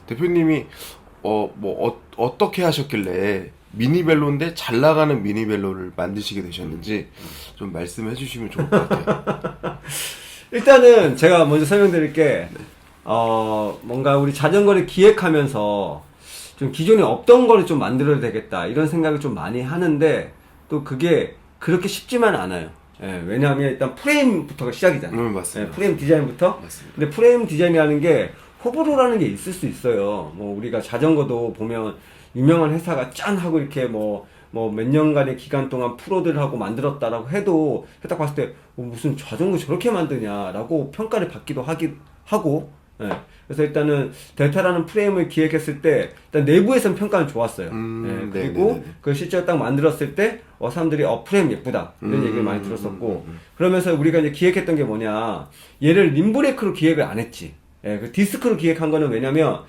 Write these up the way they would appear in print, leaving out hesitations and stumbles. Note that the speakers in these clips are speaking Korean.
대표님이 어떻게 하셨길래 미니벨로인데 잘 나가는 미니벨로를 만드시게 되셨는지 좀 말씀해 주시면 좋을 것 같아요. 일단은 제가 먼저 설명드릴게, 뭔가 우리 자전거를 기획하면서 좀 기존에 없던 거를 좀 만들어야 되겠다 이런 생각을 좀 많이 하는데, 또 그게 그렇게 쉽지만 않아요. 예, 왜냐하면 일단 프레임부터가 시작이잖아요. 맞습니다. 예, 프레임 디자인부터. 맞습니다. 근데 프레임 디자인이라는 게 호불호라는 게 있을 수 있어요. 뭐 우리가 자전거도 보면 유명한 회사가 짠 하고 이렇게 뭐 몇 년간의 기간 동안 프로들하고 만들었다라고 해도 딱 봤을 때 무슨 자전거 저렇게 만드냐라고 평가를 받기도 하고. 예. 그래서 일단은 델타라는 프레임을 기획했을 때 일단 내부에서는 평가는 좋았어요. 예. 그리고 네네네. 그 실제로 딱 만들었을 때 사람들이 프레임 예쁘다 이런 얘기를 많이 들었었고, 그러면서 우리가 이제 기획했던 게 뭐냐, 얘를 림브레이크로 기획을 안 했지. 예, 그 디스크로 기획한 거는 왜냐면,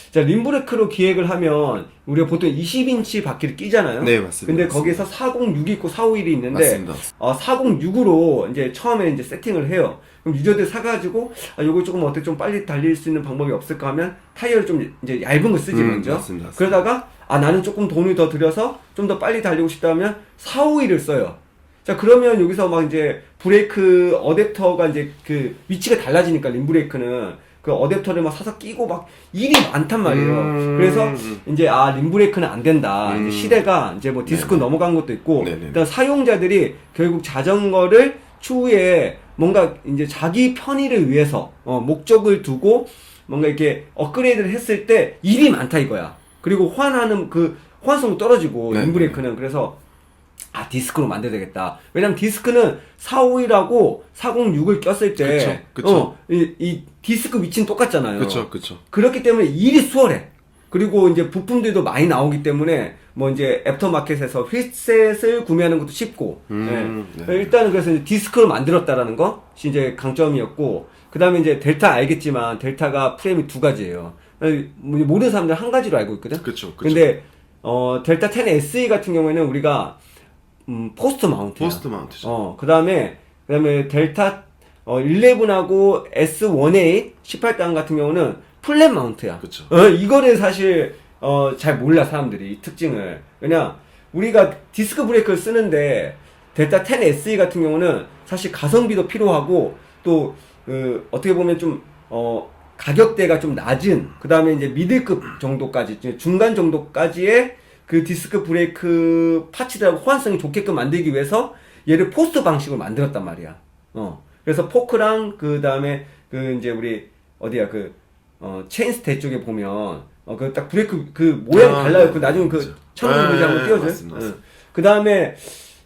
자, 림브레이크로 기획을 하면 우리가 보통 20인치 바퀴를 끼잖아요. 네, 맞습니다. 근데 맞습니다. 거기에서 406이 있고 451이 있는데, 맞습니다. 406으로 이제 처음에 이제 세팅을 해요. 그럼 유저들 사가지고, 요거 조금 어떻게 좀 빨리 달릴 수 있는 방법이 없을까 하면 타이어를 좀 이제 얇은 거 쓰지 먼저. 맞습니다. 그러다가 나는 조금 돈을 더 들여서 좀 더 빨리 달리고 싶다면 451을 써요. 자, 그러면 여기서 막 이제 브레이크 어댑터가 이제 그 위치가 달라지니까, 림브레이크는 그 어댑터를 막 사서 끼고 막 일이 많단 말이에요. 그래서 이제 림브레이크는 안 된다. 이제 시대가 이제 뭐 디스크 넘어간 것도 있고, 일단 사용자들이 결국 자전거를 추후에 뭔가 이제 자기 편의를 위해서 목적을 두고 뭔가 이렇게 업그레이드를 했을 때 일이 많다 이거야. 그리고 호환하는 그 호환성도 떨어지고, 림브레이크는. 그래서 디스크로 만들어야 되겠다. 왜냐면 디스크는 451하고 406을 꼈을 때, 그쵸. 이 디스크 위치는 똑같잖아요. 그쵸. 그렇기 때문에 일이 수월해. 그리고 이제 부품들도 많이 나오기 때문에, 뭐 이제 애프터마켓에서 휠셋을 구매하는 것도 쉽고, 일단은 그래서 이제 디스크로 만들었다라는 것이 이제 강점이었고, 그 다음에 이제 델타 알겠지만, 델타가 프레임이 두 가지예요. 모르는 사람들 한 가지로 알고 있거든? 그쵸. 근데, 델타 10 SE 같은 경우에는 우리가 포스트 마운트야. 포스트 마운트죠. 그다음에 델타 11하고 S18 18단 같은 경우는 플랫 마운트야. 그쵸. 이거를 사실 잘 몰라 사람들이 이 특징을. 왜냐, 우리가 디스크 브레이크를 쓰는데 델타 10 SE 같은 경우는 사실 가성비도 필요하고, 또 어떻게 보면 좀 가격대가 좀 낮은, 그다음에 이제 미들급 정도까지, 중간 정도까지의 그 디스크 브레이크 파츠들하고 호환성이 좋게끔 만들기 위해서 얘를 포스트 방식으로 만들었단 말이야. 그래서 포크랑 그 다음에 이제 우리 어디야 체인스테 쪽에 보면 그 딱 브레이크 그 모양이 달라요. 그 나중에 그 창문을 한번 띄워줘요. 그 다음에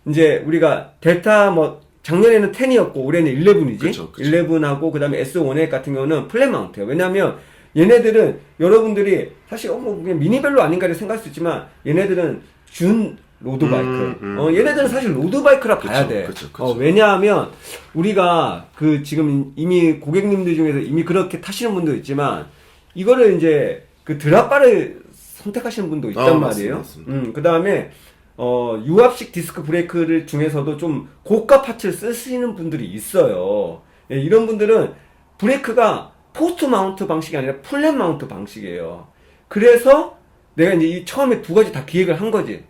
이제 우리가 델타 작년에는 10이었고 올해는 11이지. 그쵸. 11하고 그 다음에 S18 같은 경우는 플랫 마운트예요. 왜냐면 얘네들은 여러분들이 사실 그냥 미니벨로 아닌가를 생각할 수 있지만, 얘네들은 준 로드바이크. 얘네들은 사실 로드바이크라 봐야 돼. 왜냐하면 우리가 지금 이미 고객님들 중에서 이미 그렇게 타시는 분도 있지만, 이거를 이제 그 드랍바를 선택하시는 분도 있단 말이에요. 맞습니다. 그 다음에 유압식 디스크 브레이크를 중에서도 좀 고가 파츠를 쓰시는 분들이 있어요. 예, 이런 분들은 브레이크가 포스트 마운트 방식이 아니라 플랫 마운트 방식이에요. 그래서 내가 이제 처음에 두 가지 다 기획을 한 거지.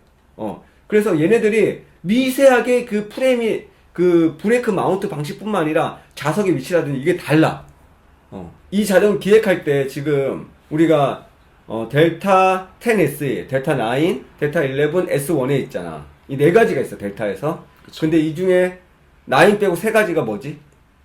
그래서 얘네들이 미세하게 그 프레임이 그 브레이크 마운트 방식뿐만 아니라 좌석의 위치라든지 이게 달라. 이 자전거 기획할 때 지금 우리가 델타 10 SE, 델타 9, 델타 11, S1에 있잖아. 이 네 가지가 있어, 델타에서. 근데 이 중에 9 빼고 세 가지가 뭐지?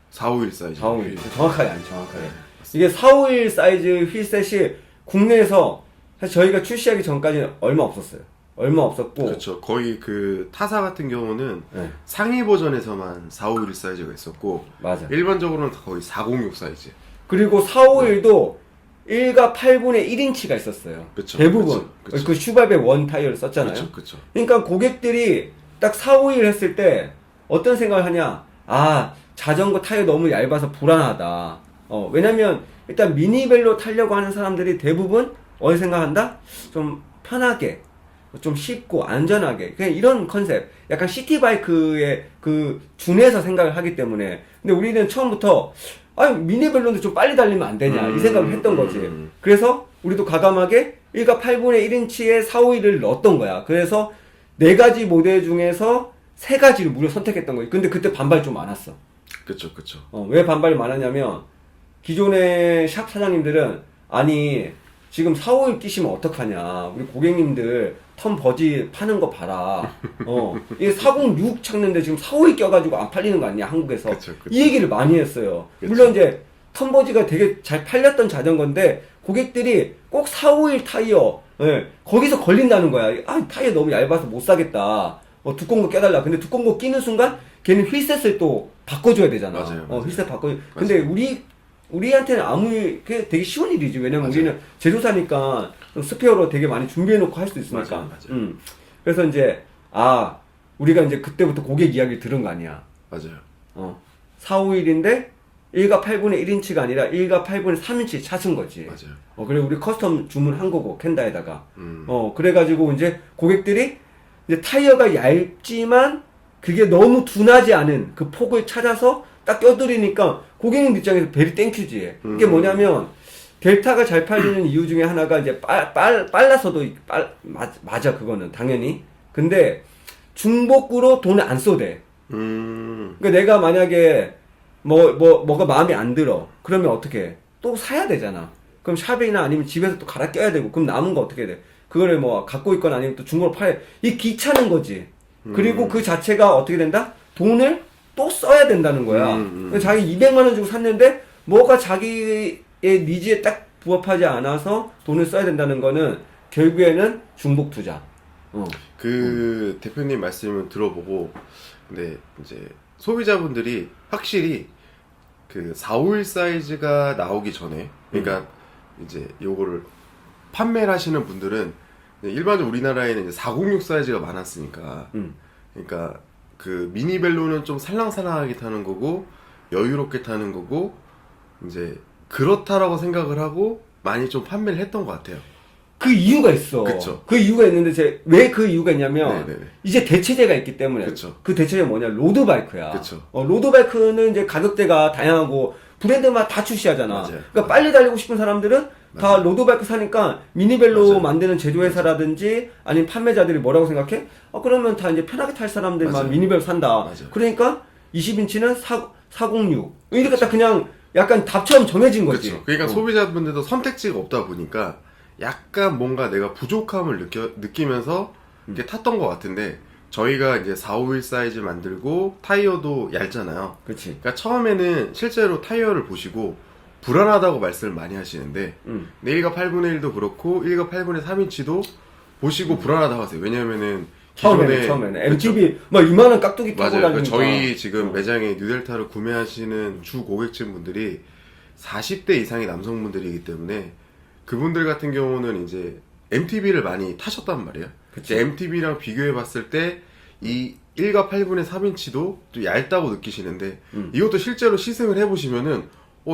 451 사이즈. 451. 정확하게 아니, 정확하게. 이게 451 사이즈 휠셋이 국내에서 사실 저희가 출시하기 전까지는 얼마 없었어요. 얼마 없었고. 그렇죠. 거의 그 타사 같은 경우는 상위 버전에서만 451 사이즈가 있었고, 맞아. 일반적으로는 거의 406 사이즈. 그리고 451도 1과 8분의 1인치가 있었어요. 그쵸, 대부분. 그쵸. 그 슈밥의 원 타이어를 썼잖아요. 그쵸. 그러니까 고객들이 딱 451 했을 때 어떤 생각을 하냐? 자전거 타이어 너무 얇아서 불안하다. 왜냐면 일단 미니벨로 타려고 하는 사람들이 대부분 어디 생각한다? 좀 편하게, 좀 쉽고 안전하게, 그냥 이런 컨셉, 약간 시티바이크에 준해서 생각을 하기 때문에. 근데 우리는 처음부터 미니벨로인데 좀 빨리 달리면 안 되냐 이 생각을 했던 거지. 그래서 우리도 과감하게 1과 8분의 1인치의 451을 넣었던 거야. 그래서 4가지 모델 중에서 3가지를 무려 선택했던 거지. 근데 그때 반발 좀 많았어. 그쵸, 그쵸. 왜 반발이 많았냐면 기존의 샵 사장님들은 아니 지금 451 끼시면 어떡하냐. 우리 고객님들 턴 버지 파는 거 봐라. 이게 406 찾는데 지금 451 껴가지고 안 팔리는 거 아니냐 한국에서. 그쵸, 그쵸. 이 얘기를 많이 했어요. 그쵸. 물론 이제 턴버지가 되게 잘 팔렸던 자전거인데 고객들이 꼭 451 타이어 거기서 걸린다는 거야. 아 타이어 너무 얇아서 못 사겠다. 두꺼운 거 껴달라. 근데 두꺼운 거 끼는 순간 걔는 휠셋을 또 바꿔줘야 되잖아. 맞아요, 맞아요. 휠셋 근데 우리한테는 그게 되게 쉬운 일이지. 왜냐면 맞아요. 우리는 제조사니까 스페어로 되게 많이 준비해놓고 할 수 있으니까. 맞아요. 그래서 이제 우리가 이제 그때부터 고객 이야기를 들은 거 아니야. 맞아요. 451인데 1과 8분의 1인치가 아니라 1과 8분의 3인치 찾은 거지. 맞아요. 그래 우리 커스텀 주문한 거고 캔다에다가. 그래가지고 이제 고객들이 이제 타이어가 얇지만 그게 너무 둔하지 않은 그 폭을 찾아서 딱 껴드리니까 고객님 입장에서 베리 땡큐지. 이게 뭐냐면 델타가 잘 팔리는 이유 중에 하나가 이제 빨라서도 맞아 그거는 당연히. 근데 중복구로 돈을 안 쏘대. 그러니까 내가 만약에 뭐가 마음에 안 들어. 그러면 어떻게 해? 또 사야 되잖아. 그럼 샵이나 아니면 집에서 또 갈아 껴야 되고. 그럼 남은 거 어떻게 돼? 그거를 뭐 갖고 있거나 아니면 또 중고로 팔아야 이 귀찮은 거지. 그리고 그 자체가 어떻게 된다? 돈을 또 써야 된다는 거야. 자기 200만 원 주고 샀는데 뭐가 자기의 니즈에 딱 부합하지 않아서 돈을 써야 된다는 거는 결국에는 중복 투자. 그 대표님 말씀을 들어보고 근데 이제 소비자분들이 확실히 그 451 사이즈가 나오기 전에 그러니까 이제 요거를 판매를 하시는 분들은 일반적으로 우리나라에는 이제 406 사이즈가 많았으니까 그러니까 그 미니벨로는 좀 살랑살랑하게 타는 거고 여유롭게 타는 거고 이제 그렇다라고 생각을 하고 많이 좀 판매를 했던 것 같아요. 그 이유가 있어. 그쵸. 그 이유가 있는데 왜 그 이유가 있냐면 네네네. 이제 대체제가 있기 때문에. 그쵸. 그 대체제가 뭐냐? 로드바이크야. 그쵸. 로드바이크는 이제 가격대가 다양하고 브랜드마다 다 출시하잖아. 맞아요. 그러니까 맞아요. 빨리 달리고 싶은 사람들은 다 맞아요. 로드바이크 사니까 미니벨로 맞아요. 만드는 제조회사라든지 아니면 판매자들이 뭐라고 생각해? 그러면 다 이제 편하게 탈 사람들만 맞아요. 미니벨로 산다. 맞아요. 그러니까 20인치는 406. 이렇게 딱 그냥 약간 답처럼 정해진 거지. 그렇죠. 그러니까 소비자분들도 선택지가 없다 보니까 약간 뭔가 내가 부족함을 느끼면서 이렇게 탔던 것 같은데 저희가 이제 451 사이즈 만들고 타이어도 얇잖아요. 그렇지. 그러니까 처음에는 실제로 타이어를 보시고 불안하다고 말씀을 많이 하시는데 근데 1과 8분의 1도 그렇고 1과 8분의 3인치도 보시고 불안하다고 하세요. 왜냐면은 처음에는 MTB 막 이만한 깍두기 타고 맞아요. 다니니까. 저희 지금 매장에 뉴델타를 구매하시는 주 고객층 분들이 40대 이상의 남성분들이기 때문에 그분들 같은 경우는 이제 MTB를 많이 타셨단 말이에요. 그치. MTB랑 비교해 봤을 때 이 1과 8분의 3인치도 좀 얇다고 느끼시는데 이것도 실제로 시승을 해보시면은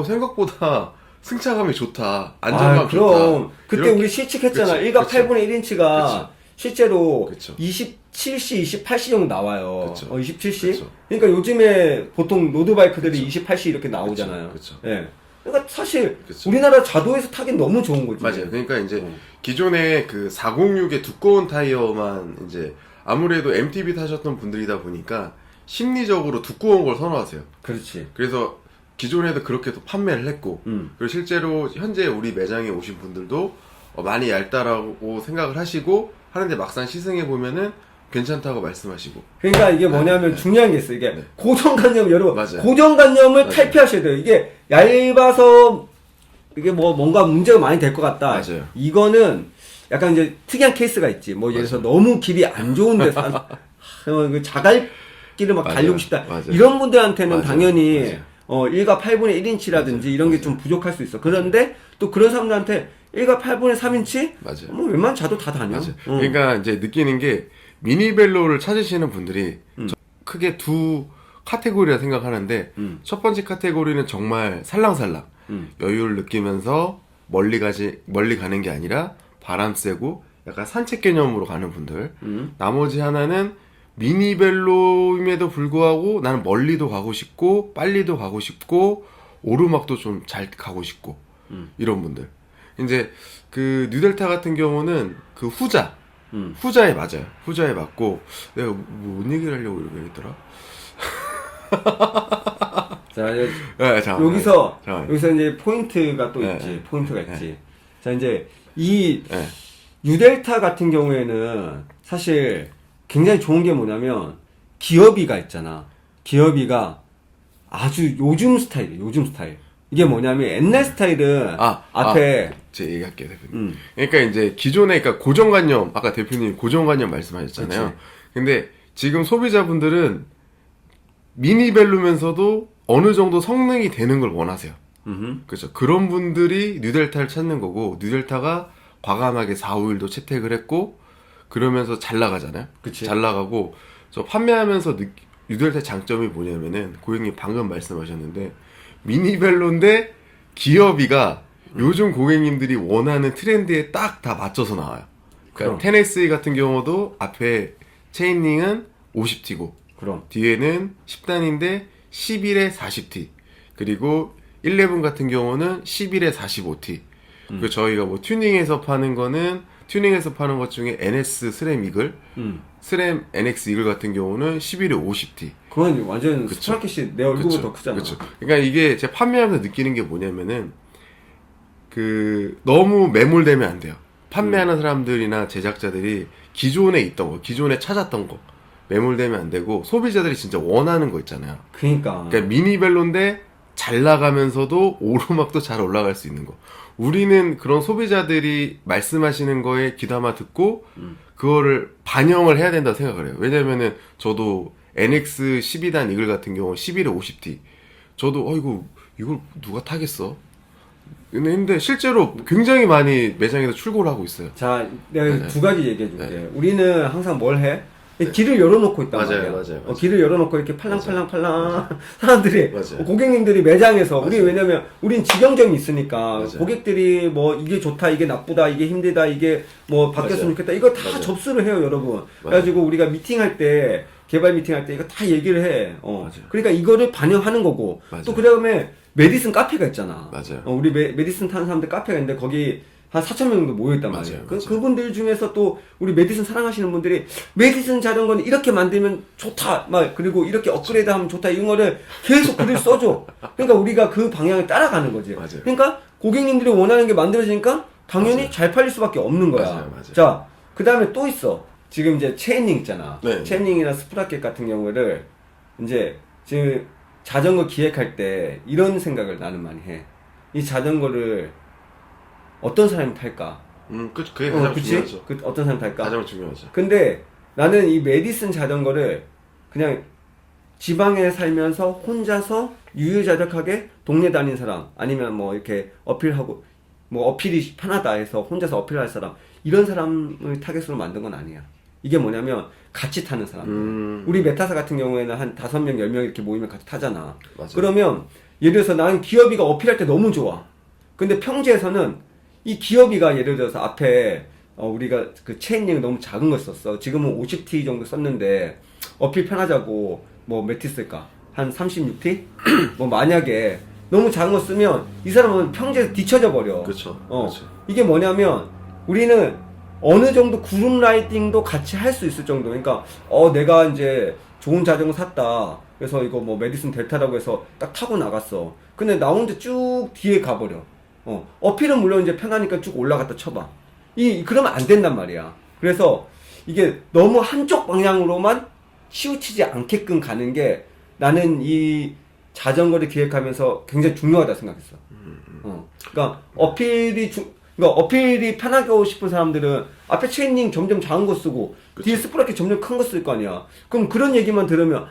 생각보다 승차감이 좋다. 안정감 그럼 좋다. 그때 이렇게- 우리 실측했잖아. 그치, 1과 그치. 8분의 1인치가 실제로 그쵸. 27C, 28C 정도 나와요. 그쵸. 27C? 그쵸. 그러니까 요즘에 보통 로드바이크들이 28C 이렇게 나오잖아요. 그쵸. 예. 그러니까 사실 그쵸. 우리나라 자도에서 타긴 너무 좋은 거지. 맞아요. 그러니까 이제 기존에 그 406의 두꺼운 타이어만 이제 아무래도 MTB 타셨던 분들이다 보니까 심리적으로 두꺼운 걸 선호하세요. 그렇지. 그래서 기존에도 그렇게 또 판매를 했고 그리고 실제로 현재 우리 매장에 오신 분들도 많이 얇다라고 생각을 하시고 하는데 막상 시승해 보면은 괜찮다고 말씀하시고 그러니까 이게 뭐냐면 네. 중요한 게 있어. 이게 네. 고정관념 여러분. 맞아요. 고정관념을 맞아요. 탈피하셔야 돼요. 이게 얇아서 이게 뭔가 문제가 많이 될 것 같다. 맞아요. 이거는 약간 이제 특이한 케이스가 있지. 뭐 예를 들어서 너무 길이 안 좋은데 그 자갈길을 막 맞아요. 달리고 싶다. 맞아요. 이런 분들한테는 맞아요. 당연히 맞아요. 1과 8분의 1인치라든지 이런 게 좀 부족할 수 있어. 그런데 또 그런 사람들한테 1과 8분의 3인치? 맞아요. 뭐 웬만한 자도 다 다녀. 맞아요. 그러니까 이제 느끼는 게 미니벨로를 찾으시는 분들이 크게 두 카테고리라 생각하는데 첫 번째 카테고리는 정말 살랑살랑 여유를 느끼면서 멀리 가는 게 아니라 바람 쐬고 약간 산책 개념으로 가는 분들. 나머지 하나는 미니벨로임에도 불구하고 나는 멀리도 가고 싶고 빨리도 가고 싶고 오르막도 좀 잘 가고 싶고 이런 분들. 이제 그 뉴델타 같은 경우는 그 후자에 맞아요. 후자에 맞고 내가 뭔 얘기를 하려고 이렇게 했더라? 자, 네, 잠깐만. 여기서 이제 포인트가 또 네, 있지. 네. 포인트가 있지. 자, 이제 이 네. 뉴델타 같은 경우에는 사실 굉장히 좋은 게 뭐냐면 기어비가 있잖아. 기어비가 아주 요즘 스타일이에요. 요즘 스타일. 이게 뭐냐면 옛날 스타일은 앞에 제가 얘기할게요, 대표님. 그러니까 이제 기존에 그러니까 고정관념, 아까 대표님 고정관념 말씀하셨잖아요. 그치. 근데 지금 소비자분들은 미니벨로면서도 어느 정도 성능이 되는 걸 원하세요. 그렇죠. 그런 분들이 뉴델타를 찾는 거고, 뉴델타가 과감하게 451도 채택을 했고, 그러면서 잘 나가잖아요. 그치. 잘 나가고, 저 판매하면서 뉴델타 장점이 뭐냐면은, 고객님 방금 말씀하셨는데, 미니벨로인데 기어비가 요즘 고객님들이 원하는 트렌드에 딱 다 맞춰서 나와요. 그러니까 10SE 같은 경우도 앞에 체인링은 50T고, 그럼 뒤에는 10단인데 11에 40T, 그리고 11 같은 경우는 11에 45T. 그 저희가 뭐 튜닝해서 파는 것 중에 NS 스램 이글, 스램 NX 이글 같은 경우는 11에 50T. 그건 완전 그쵸. 스프라켓이 내 얼굴보다 그쵸, 더 크잖아. 그쵸. 그러니까 이게 제가 판매하면서 느끼는 게 뭐냐면은 그 너무 매몰되면 안 돼요. 판매하는 사람들이나 제작자들이 기존에 있던 거, 기존에 찾았던 거 매몰되면 안 되고 소비자들이 진짜 원하는 거 있잖아요. 그러니까 미니벨로인데 잘 나가면서도 오르막도 잘 올라갈 수 있는 거. 우리는 그런 소비자들이 말씀하시는 거에 귀담아 듣고 그거를 반영을 해야 된다고 생각을 해요. 왜냐면은 저도 NX 12단 이글 같은 경우 11에 50T. 저도 이걸 누가 타겠어? 근데 실제로 굉장히 많이 매장에서 출고를 하고 있어요. 자, 내가 네. 두 가지 얘기해 줄게. 우리는 항상 뭘 해? 길을 열어놓고 있단 맞아요, 말이야. 맞아요. 길을 열어놓고 이렇게 팔랑팔랑 사람들이 맞아요. 고객님들이 매장에서 우리 맞아요. 왜냐면 우린 직영점이 있으니까 맞아요. 고객들이 뭐 이게 좋다 이게 나쁘다 이게 힘들다 이게 뭐 바뀌었으면 맞아요. 좋겠다 이거 다 맞아요. 접수를 해요 여러분. 그래가지고 우리가 미팅할 때 개발 미팅할 때 이거 다 얘기를 해. 맞아요. 그러니까 이거를 반영하는 거고 맞아요. 또 그다음에 메디슨 카페가 있잖아. 맞아요. 우리 메디슨 타는 사람들 카페가 있는데 거기 한 4,000명 정도 모여있단 말이에요. 맞아요, 맞아요. 그분들 중에서 또 우리 메디슨 사랑하시는 분들이 메디슨 자전거는 이렇게 만들면 좋다. 그리고 이렇게 업그레이드 하면 좋다. 이런 거를 계속 글을 써줘. 그러니까 우리가 그 방향을 따라가는 거지. 맞아요. 그러니까 고객님들이 원하는 게 만들어지니까 당연히 맞아요. 잘 팔릴 수밖에 없는 거야. 맞아요. 자, 그 다음에 또 있어. 지금 이제 체인링 있잖아. 네. 체인링이나 스프라켓 같은 경우를 이제 지금 자전거 기획할 때 이런 생각을 나는 많이 해. 이 자전거를 어떤 사람이 탈까? 그게 가장 그치? 중요하죠. 어떤 사람이 탈까? 가장 중요하죠. 근데 나는 이 메디슨 자전거를 그냥 지방에 살면서 혼자서 유유자적하게 동네 다니는 사람 아니면 뭐 이렇게 어필하고 뭐 어필이 편하다 해서 혼자서 어필할 사람 이런 사람을 타겟으로 만든 건 아니야. 이게 뭐냐면 같이 타는 사람. 우리 메타사 같은 경우에는 한 5명, 10명 이렇게 모이면 같이 타잖아. 맞아요. 그러면 예를 들어서 나는 기어비가 어필할 때 너무 좋아. 근데 평지에서는 이 기어비가 예를 들어서 앞에 우리가 그 체인링이 너무 작은 걸 썼어. 지금은 50T 정도 썼는데 어필 편하자고 뭐 몇 T 쓸까? 한 36T? 뭐 만약에 너무 작은 거 쓰면 이 사람은 평지에서 뒤쳐져 버려. 그렇죠. 이게 뭐냐면 우리는 어느 정도 그룹 라이딩도 같이 할 수 있을 정도. 그러니까 내가 이제 좋은 자전거 샀다. 그래서 이거 뭐 메디슨 델타라고 해서 딱 타고 나갔어. 근데 나 혼자 쭉 뒤에 가버려. 어필은 물론 이제 편하니까 쭉 올라갔다 쳐봐. 그러면 안 된단 말이야. 그래서 이게 너무 한쪽 방향으로만 치우치지 않게끔 가는 게 나는 이 자전거를 기획하면서 굉장히 중요하다 생각했어. 그러니까 어필이 편하게 하고 싶은 사람들은 앞에 체인링 점점 작은 거 쓰고 뒤에 스프라켓 점점 큰 거 쓸 거 아니야. 그럼 그런 얘기만 들으면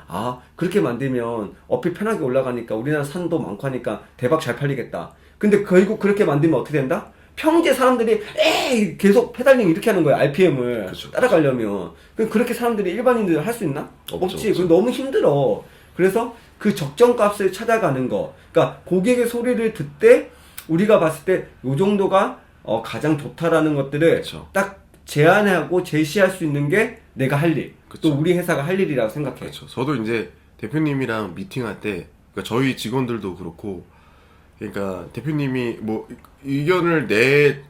그렇게 만들면 어필 편하게 올라가니까 우리나라 산도 많고 하니까 대박 잘 팔리겠다. 근데 결국 그렇게 만들면 어떻게 된다? 평지에 사람들이 계속 페달링 이렇게 하는 거야. RPM을 따라가려면. 그렇게 사람들이 일반인들이 할 수 있나? 없지. 그건 너무 힘들어. 그래서 그 적정값을 찾아가는 거. 그러니까 고객의 소리를 듣되 우리가 봤을 때 요 정도가 가장 좋다라는 것들을 그쵸. 딱 제안하고 제시할 수 있는 게 내가 할 일. 그쵸. 또 우리 회사가 할 일이라고 생각해. 그렇죠. 저도 이제 대표님이랑 미팅할 때, 그러니까 저희 직원들도 그렇고, 그러니까 대표님이 뭐 의견을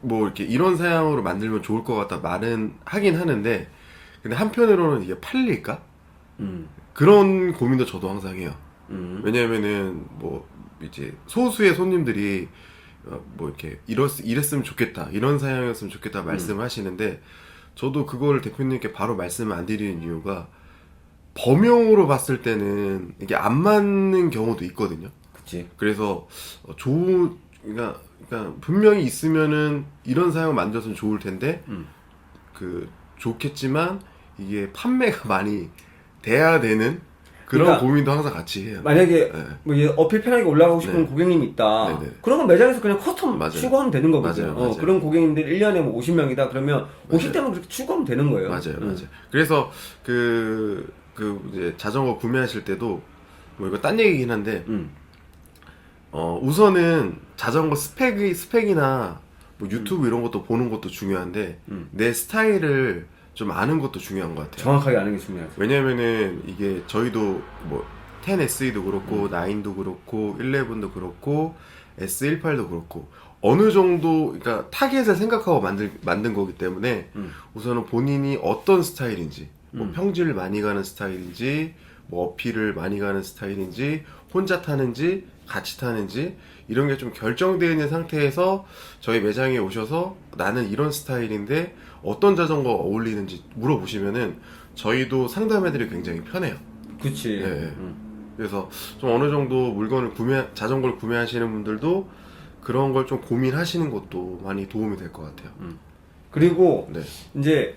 뭐 이렇게 이런 사양으로 만들면 좋을 것 같다 말은 하긴 하는데, 근데 한편으로는 이게 팔릴까? 그런 고민도 저도 항상 해요. 왜냐면은 뭐 이제 소수의 손님들이 뭐 이렇게 이랬으면 좋겠다, 이런 사양이었으면 좋겠다 말씀을 하시는데, 저도 그걸 대표님께 바로 말씀을 안 드리는 이유가 범용으로 봤을 때는 이게 안 맞는 경우도 있거든요. 그치. 그래서 그러니까 분명히 있으면은 이런 사양을 만들었으면 좋을 텐데 그 좋겠지만 이게 판매가 많이 돼야 되는 그런 그러니까 고민도 항상 같이 해요. 만약에 네. 뭐 어필 편하게 올라가고 싶은 네. 고객님이 있다. 네네. 그러면 매장에서 그냥 커스텀 맞아요. 추구하면 되는 거거든요. 맞아요. 그런 고객님들 1년에 뭐 50명이다 그러면 맞아요. 50대만 그렇게 추구하면 되는 거예요. 맞아요. 그래서 이제 자전거 구매하실 때도 뭐 이거 딴 얘기긴 한데 우선은 자전거 스펙이나 뭐 유튜브 이런 것도 보는 것도 중요한데 내 스타일을 좀 아는 것도 중요한 것 같아요. 정확하게 아는 게 중요하죠. 왜냐면은 이게 저희도 뭐 10SE도 그렇고 9도 그렇고 11도 그렇고 S18도 그렇고 어느 정도 그러니까 타겟을 생각하고 만든 거기 때문에 우선은 본인이 어떤 스타일인지 뭐 평지를 많이 가는 스타일인지 뭐 어필을 많이 가는 스타일인지 혼자 타는지 같이 타는지 이런 게 좀 결정되어 있는 상태에서 저희 매장에 오셔서 나는 이런 스타일인데 어떤 자전거가 어울리는지 물어보시면은 저희도 상담해드리기 굉장히 편해요. 그치. 네. 그래서 좀 어느 정도 자전거를 구매하시는 분들도 그런 걸 좀 고민하시는 것도 많이 도움이 될 것 같아요. 그리고 네. 이제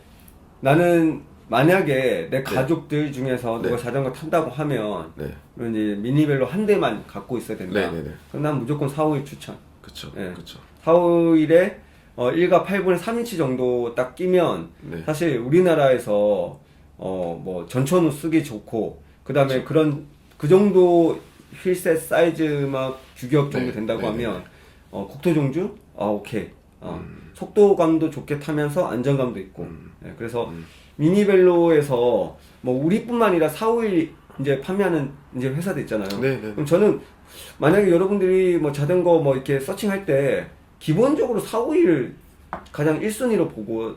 나는 만약에 내 가족들 중에서 누가 자전거 탄다고 하면 네. 이제 미니벨로 한 대만 갖고 있어야 된다. 네네네. 그럼 난 무조건 4, 5일 추천. 그쵸. 네. 그쵸. 4, 5일에 1과 8분의 3인치 정도 딱 끼면 네. 사실 우리나라에서 뭐 전천후 쓰기 좋고 그다음에 그 정도 휠셋 사이즈 막 규격 정도 네. 된다고 네네네. 하면 국토 종주 오케이. 속도감도 좋게 타면서 안정감도 있고. 네, 그래서 미니벨로에서 뭐 우리뿐만 아니라 4, 5일 이제 판매하는 이제 회사도 있잖아요. 네네. 그럼 저는 만약에 여러분들이 뭐 자전거 뭐 이렇게 서칭할 때 기본적으로 4, 5일 가장 1순위로 보고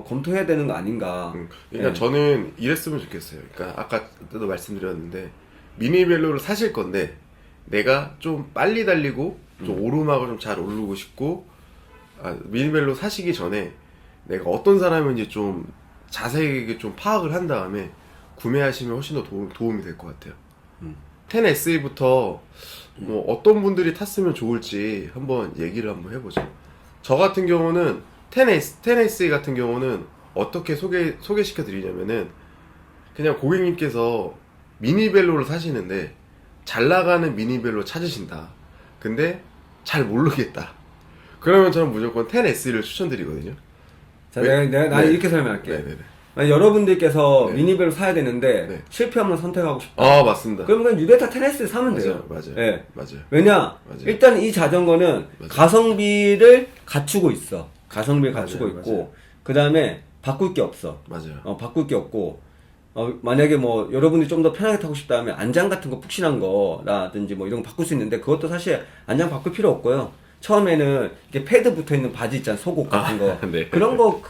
검토해야 되는 거 아닌가. 그러니까 네. 저는 이랬으면 좋겠어요. 그러니까 아까 때도 말씀드렸는데 미니벨로를 사실 건데 내가 좀 빨리 달리고 좀 오르막을 좀 잘 오르고 싶고 미니벨로 사시기 전에 내가 어떤 사람인지 좀 자세하게 좀 파악을 한 다음에 구매하시면 훨씬 더 도움이 될 것 같아요. 10SE부터 뭐 어떤 분들이 탔으면 좋을지 한번 얘기를 한번 해보죠. 저 같은 경우는 10SE 같은 경우는 어떻게 소개시켜 드리냐면은 그냥 고객님께서 미니벨로를 사시는데 잘 나가는 미니벨로 찾으신다. 근데 잘 모르겠다. 그러면 저는 무조건 10SE를 추천드리거든요. 자, 내가 네. 이렇게 설명할게. 네네네. 만약 여러분들께서 네. 미니벨로 사야 되는데 네. 실패하면 선택하고 싶다. 맞습니다. 그러면 그냥 유데타 10S 사면 돼요. 맞아요. 네. 맞아요. 왜냐? 맞아요. 일단 이 자전거는 가성비를 갖추고 있어. 가성비를 갖추고 맞아요. 있고 그 다음에 바꿀 게 없어. 맞아요. 바꿀 게 없고 만약에 뭐 여러분들이 좀 더 편하게 타고 싶다 하면 안장 같은 거 푹신한 거라든지 뭐 이런 거 바꿀 수 있는데 그것도 사실 안장 바꿀 필요 없고요. 처음에는 이렇게 패드 붙어 있는 바지 있잖아, 속옷 같은 거. 네. 그런 거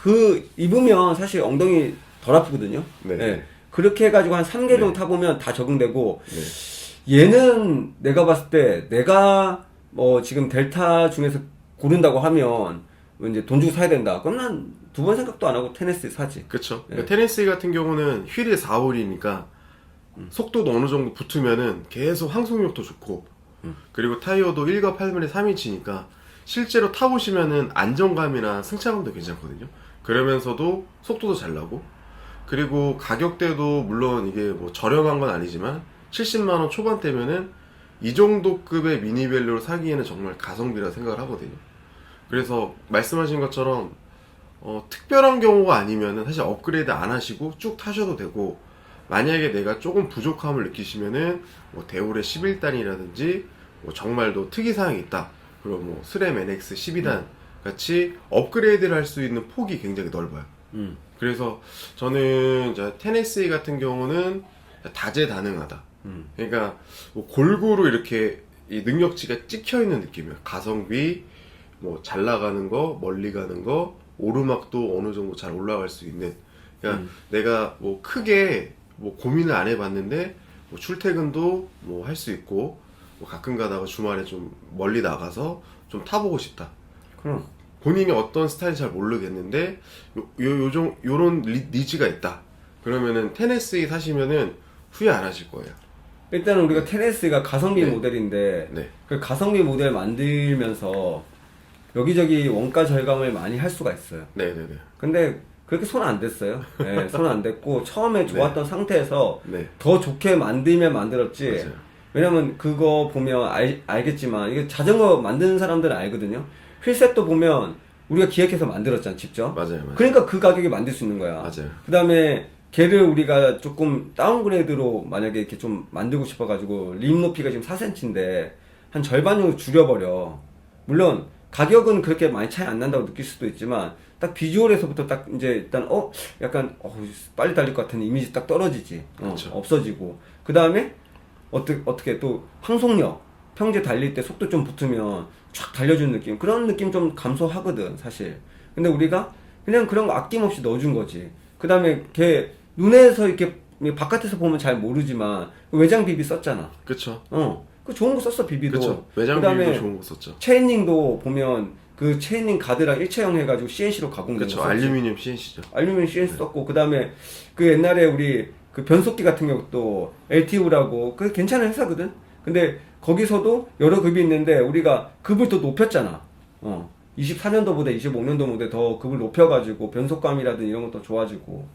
입으면 사실 엉덩이 덜 아프거든요. 네. 네. 그렇게 해가지고 한 3개 정도 네. 타보면 다 적응되고 네. 얘는 내가 봤을 때 내가 뭐 지금 델타 중에서 고른다고 하면 이제 돈 주고 사야 된다. 그럼 난 두 번 생각도 안 하고 테네스 사지. 그쵸. 네. 테네시 같은 경우는 휠이 4홀이니까 속도도 어느 정도 붙으면은 계속 항속력도 좋고 그리고 타이어도 1과 8분의 3인치니까 실제로 타보시면은 안정감이나 승차감도 괜찮거든요. 그러면서도 속도도 잘 나고 그리고 가격대도 물론 이게 뭐 저렴한 건 아니지만 70만원 초반대면은 이 정도 급의 미니벨로를 사기에는 정말 가성비라 생각을 하거든요. 그래서 말씀하신 것처럼 특별한 경우가 아니면은 사실 업그레이드 안 하시고 쭉 타셔도 되고 만약에 내가 조금 부족함을 느끼시면은 뭐 데오레 11단이라든지 뭐 정말도 특이사항이 있다. 그리고 뭐 스램 NX 12단 같이 업그레이드를 할 수 있는 폭이 굉장히 넓어요. 그래서 저는 이제 10SE 같은 경우는 다재다능하다. 그러니까 뭐 골고루 이렇게 이 능력치가 찍혀 있는 느낌이에요. 가성비, 뭐 잘 나가는 거, 멀리 가는 거, 오르막도 어느 정도 잘 올라갈 수 있는. 그러니까 내가 뭐 크게 뭐 고민을 안 해봤는데 뭐 출퇴근도 뭐 할 수 있고 뭐 가끔 가다가 주말에 좀 멀리 나가서 좀 타보고 싶다. 그럼 본인이 어떤 스타일인지 잘 모르겠는데 요런 니즈가 있다. 그러면은 테네스이 사시면은 후회 안 하실 거예요. 일단은 우리가 테네스가 가성비 네. 모델인데 네. 그 가성비 모델 만들면서 여기저기 원가 절감을 많이 할 수가 있어요. 네네네. 근데 그렇게 손 안 댔어요. 네, 손 안 댔고 처음에 좋았던 상태에서 네. 더 좋게 만들면 만들었지. 맞아요. 왜냐면 그거 보면 알겠지만 이게 자전거 만드는 사람들은 알거든요. 휠셋도 보면 우리가 기획해서 만들었잖아, 직접. 맞아요. 맞아요. 그러니까 그 가격에 만들 수 있는 거야. 맞아요. 그 다음에 걔를 우리가 조금 다운그레이드로 만약에 이렇게 좀 만들고 싶어가지고 림 높이가 지금 4cm인데 한 절반 정도 줄여버려. 물론 가격은 그렇게 많이 차이 안 난다고 느낄 수도 있지만 딱 비주얼에서부터 딱 이제 일단 약간 빨리 달릴 것 같은 이미지 딱 떨어지지. 그렇죠. 없어지고. 그 다음에 어떻게 또 항속력 평지에 달릴 때 속도 좀 붙으면 쫙 달려주는 느낌, 그런 느낌 좀 감소하거든 사실. 근데 우리가 그냥 그런 거 아낌없이 넣어준 거지. 그 다음에 걔 눈에서 이렇게 바깥에서 보면 잘 모르지만 외장 비비 썼잖아. 그쵸. 그 좋은 거 썼어, 비비도. 그쵸. 외장 그다음에 비비도 좋은 거 썼죠. 체인링도 보면 그 체인링 가드랑 일체형 해가지고 CNC로 가공된 그쵸. 거 썼지. 알루미늄 CNC죠. 알루미늄 CNC 썼고, 그 다음에 그 옛날에 우리 그 변속기 같은 경우도 LTU라고 그 괜찮은 회사거든. 근데 거기서도 여러 급이 있는데 우리가 급을 더 높였잖아. 24년도보다 25년도보다 더 급을 높여가지고 변속감이라든 이런 것도 좋아지고.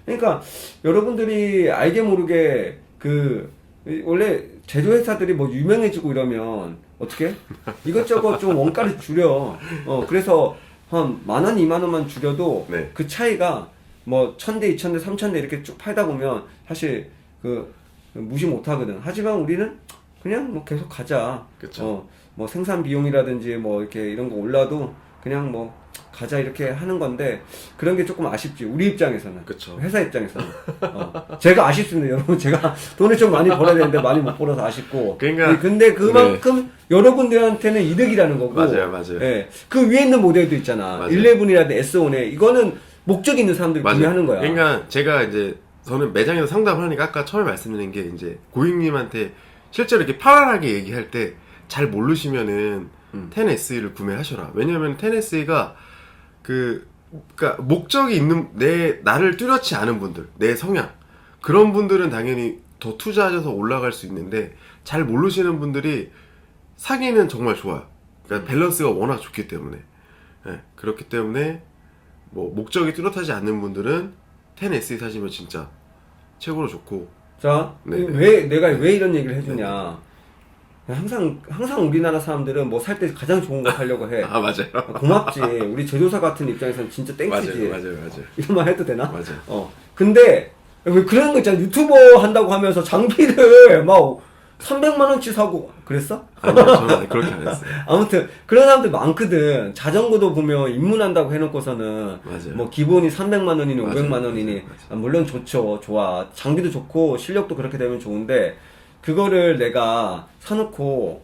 그러니까 여러분들이 알게 모르게 그 원래 제조회사들이 뭐 유명해지고 이러면 어떻게 이것저것 좀 원가를 줄여. 그래서 한 10,000원, 20,000원만 줄여도 네. 그 차이가 뭐 1,000대, 2,000대, 3,000대 이렇게 쭉 팔다 보면 사실 그 무시 못 하거든. 하지만 우리는 그냥 뭐 계속 가자. 그쵸. 뭐 생산 비용이라든지 뭐 이렇게 이런 거 올라도 그냥 뭐 가자 이렇게 하는 건데 그런 게 조금 아쉽지. 우리 입장에서는. 그쵸. 회사 입장에서는. 제가 아쉽습니다, 여러분. 제가 돈을 좀 많이 벌어야 되는데 많이 못 벌어서 아쉽고. 그러니까 근데 그만큼 여러분들한테는 이득이라는 거고. 맞아요, 맞아요. 예. 그 위에 있는 모델도 있잖아. 맞아요. 11이라든 S1에 이거는 목적이 있는 사람들이 맞아요. 구매하는 거야. 그러니까 제가 이제 저는 매장에서 상담을 하니까 아까 처음에 말씀드린 게 이제 고객님한테 실제로 이렇게 편안하게 얘기할 때 잘 모르시면은 10SE를 구매하셔라. 왜냐면 10SE가 그러니까 목적이 있는 나를 뚜렷이 아는 분들, 내 성향 그런 분들은 당연히 더 투자하셔서 올라갈 수 있는데 잘 모르시는 분들이 사기는 정말 좋아요. 그러니까 밸런스가 워낙 좋기 때문에. 예, 그렇기 때문에 뭐 목적이 뚜렷하지 않는 분들은 10SE 사시면 진짜 최고로 좋고. 자, 네네. 내가 왜 이런 얘기를 해주냐. 항상 우리나라 사람들은 뭐 살 때 가장 좋은 거 사려고 해. 아 맞아요. 고맙지. 우리 제조사 같은 입장에서는 진짜 땡큐지. 맞아요. 이런 말 해도 되나? 맞아요. 근데 왜 그런 거 있잖아. 유튜버 한다고 하면서 장비를 막 300만 원치 사고 그랬어? 아니요, 저는 그렇게 안 했어요. 아무튼 그런 사람들 많거든. 자전거도 보면 입문한다고 해놓고서는 맞아요. 뭐 기본이 300만 원이니 맞아요. 500만 원이니 맞아요. 물론 좋아. 장비도 좋고 실력도 그렇게 되면 좋은데 그거를 내가 사놓고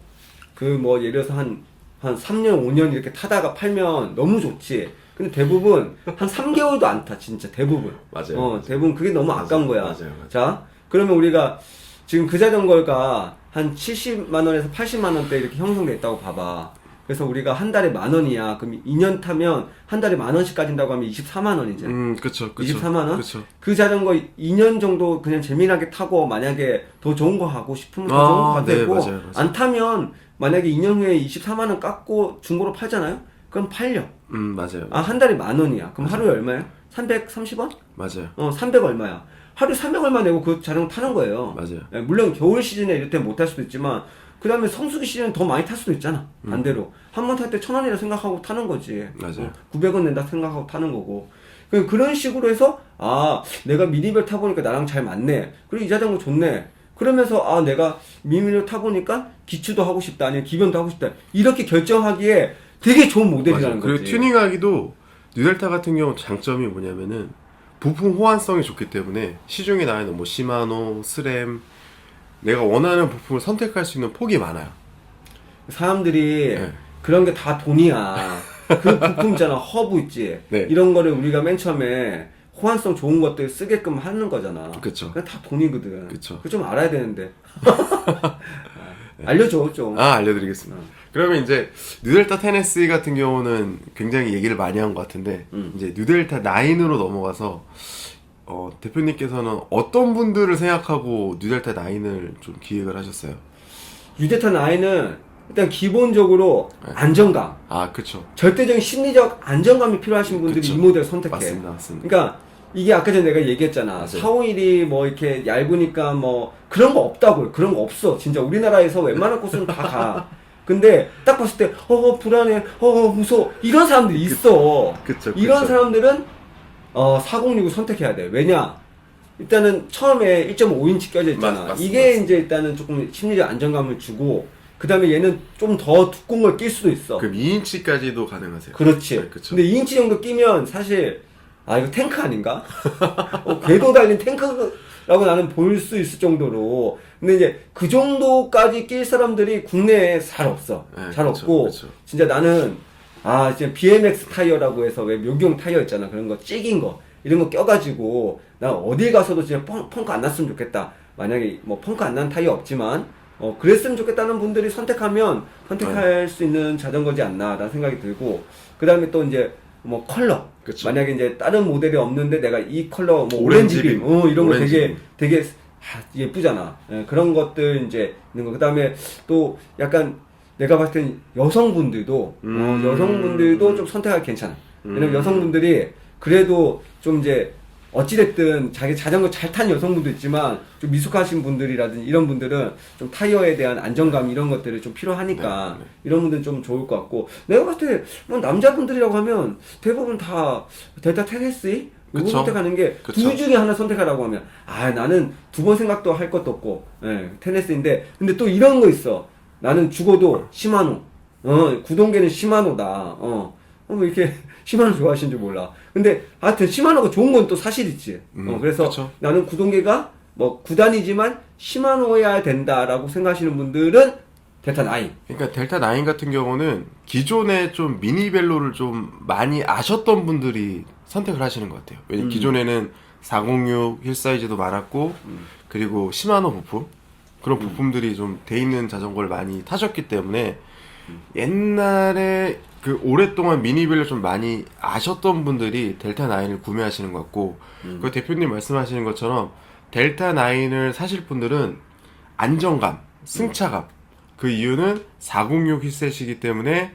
그 뭐 예를 들어서 한 3년 5년 이렇게 타다가 팔면 너무 좋지. 근데 대부분 한 3개월도 안 타. 진짜 대부분. 맞아요. 대부분 그게 너무 아까운 거야. 맞아요. 자, 그러면 우리가 지금 그 자전거가 한 70만 원에서 80만 원대 이렇게 형성돼 있다고 봐봐. 그래서 우리가 한 달에 10,000원이야. 그럼 2년 타면 한 달에 10,000원씩 까진다고 하면 24만 원이지. 그쵸. 24만 원? 그쵸. 그 자전거 2년 정도 그냥 재미나게 타고 만약에 더 좋은 거 하고 싶으면 더 좋은 거 가도 네, 되고 맞아요. 안 타면 만약에 2년 후에 24만 원 깎고 중고로 팔잖아요? 그럼 팔려. 맞아요. 한 달에 10,000원이야. 그럼 하루에 얼마야? 330원? 맞아요. 300 얼마야? 하루에 300 얼마 내고 그 자전거 타는 거예요. 맞아요. 예, 물론 겨울 시즌에 이럴 때 못 탈 수도 있지만 그 다음에 성수기 시즌에 더 많이 탈 수도 있잖아. 반대로. 한 번 탈 때 1,000원이라 생각하고 타는 거지. 맞아요. 900원 낸다 생각하고 타는 거고. 그런 식으로 해서 내가 미니벨 타보니까 나랑 잘 맞네. 그리고 이 자전거 좋네. 그러면서 내가 미니벨 타보니까 기추도 하고 싶다. 아니면 기변도 하고 싶다. 이렇게 결정하기에 되게 좋은 모델이라는 맞아요. 거지. 그리고 튜닝하기도 뉴델타 같은 경우 장점이 뭐냐면은 부품 호환성이 좋기 때문에 시중에 나와 있는 뭐 시마노, 스램 내가 원하는 부품을 선택할 수 있는 폭이 많아요. 사람들이 네. 그런 게 다 돈이야. 그 부품 있잖아. 허브 있지. 네. 이런 거를 우리가 맨 처음에 호환성 좋은 것들 쓰게끔 하는 거잖아. 그쵸. 그게 다 돈이거든. 그쵸. 그거 좀 알아야 되는데. 알려줘 좀. 알려드리겠습니다. 그러면 이제 뉴델타 10SE 같은 경우는 굉장히 얘기를 많이 한 것 같은데 이제 뉴델타 9으로 넘어가서 대표님께서는 어떤 분들을 생각하고 뉴델타 9을 좀 기획을 하셨어요? 뉴델타 9은 일단 기본적으로 네. 안정감. 그쵸. 절대적인 심리적 안정감이 필요하신 분들이 그쵸. 이 모델을 선택해. 맞습니다. 그러니까 이게 아까 전에 내가 얘기했잖아. 맞아요. 451이 뭐 이렇게 얇으니까 뭐 그런 거 없다고요. 그런 거 없어. 진짜 우리나라에서 웬만한 곳은 다 가. 근데 딱 봤을 때 불안해. 무서워. 이런 사람들이 있어. 그쵸. 이런 사람들은 4060을 선택해야 돼. 왜냐? 일단은 처음에 1.5인치 껴져 있잖아. 맞습니다. 이게 이제 일단은 조금 심리적 안정감을 주고 그 다음에 얘는 좀 더 두꺼운 걸 낄 수도 있어. 그럼 2인치까지도 가능하세요? 그렇지. 네, 그쵸. 근데 2인치 정도 끼면 사실 이거 탱크 아닌가? 궤도 달린 탱크라고 나는 볼 수 있을 정도로. 근데 이제 그 정도까지 낄 사람들이 국내에 잘 없어. 네, 잘 그쵸, 없고 그쵸. 진짜 나는 진짜 BMX 타이어라고 해서 왜 묘기용 타이어 있잖아. 그런 거 찌긴 거 이런 거 껴가지고 나 어딜 가서도 진짜 펑크 안 났으면 좋겠다. 만약에 뭐 펑크 안 난 타이어 없지만 그랬으면 좋겠다는 분들이 선택할 수 있는 자전거지 않나라는 생각이 들고, 그 다음에 또 이제 뭐 컬러. 그쵸. 만약에 이제 다른 모델이 없는데 내가 이 컬러 뭐 오렌지 오렌지빔, 빔. 이런 거 오렌지 빔. 되게 예쁘잖아. 그런 것들 이제 있는 거. 그 다음에 또 약간 내가 봤을 땐 여성분들도, 여성분들도 좀 선택하기 괜찮아. 왜냐면 여성분들이 그래도 좀 이제 어찌됐든 자기 자전거 잘 탄 여성분도 있지만 좀 미숙하신 분들이라든지 이런 분들은 좀 타이어에 대한 안정감 이런 것들이 좀 필요하니까 네. 이런 분들은 좀 좋을 것 같고, 내가 봤을 때 뭐 남자분들이라고 하면 대부분 다 델타 10SE? 이거 그쵸. 선택하는 게 그쵸. 둘 중에 하나 선택하라고 하면 나는 두 번 생각도 할 것도 없고 10SE인데, 근데 또 이런 거 있어. 나는 죽어도 시마노, 구동계는 시마노다. 뭐 이렇게 시마노 좋아하시는 줄 몰라. 근데 하여튼 시마노가 좋은 건 또 사실이지. 그래서 그쵸. 나는 구동계가 뭐 9단이지만 시마노여야 된다라고 생각하시는 분들은 델타 9. 그러니까 델타 9 같은 경우는 기존에 좀 미니벨로를 좀 많이 아셨던 분들이 선택을 하시는 것 같아요. 왜냐면 기존에는 406 힐 사이즈도 많았고 그리고 시마노 부품 그런 부품들이 좀 돼 있는 자전거를 많이 타셨기 때문에 옛날에 그 오랫동안 미니벨로 좀 많이 아셨던 분들이 델타 9을 구매하시는 것 같고, 그 대표님 말씀하시는 것처럼 델타 9을 사실 분들은 안정감, 승차감, 그 이유는 406 힐셋이기 때문에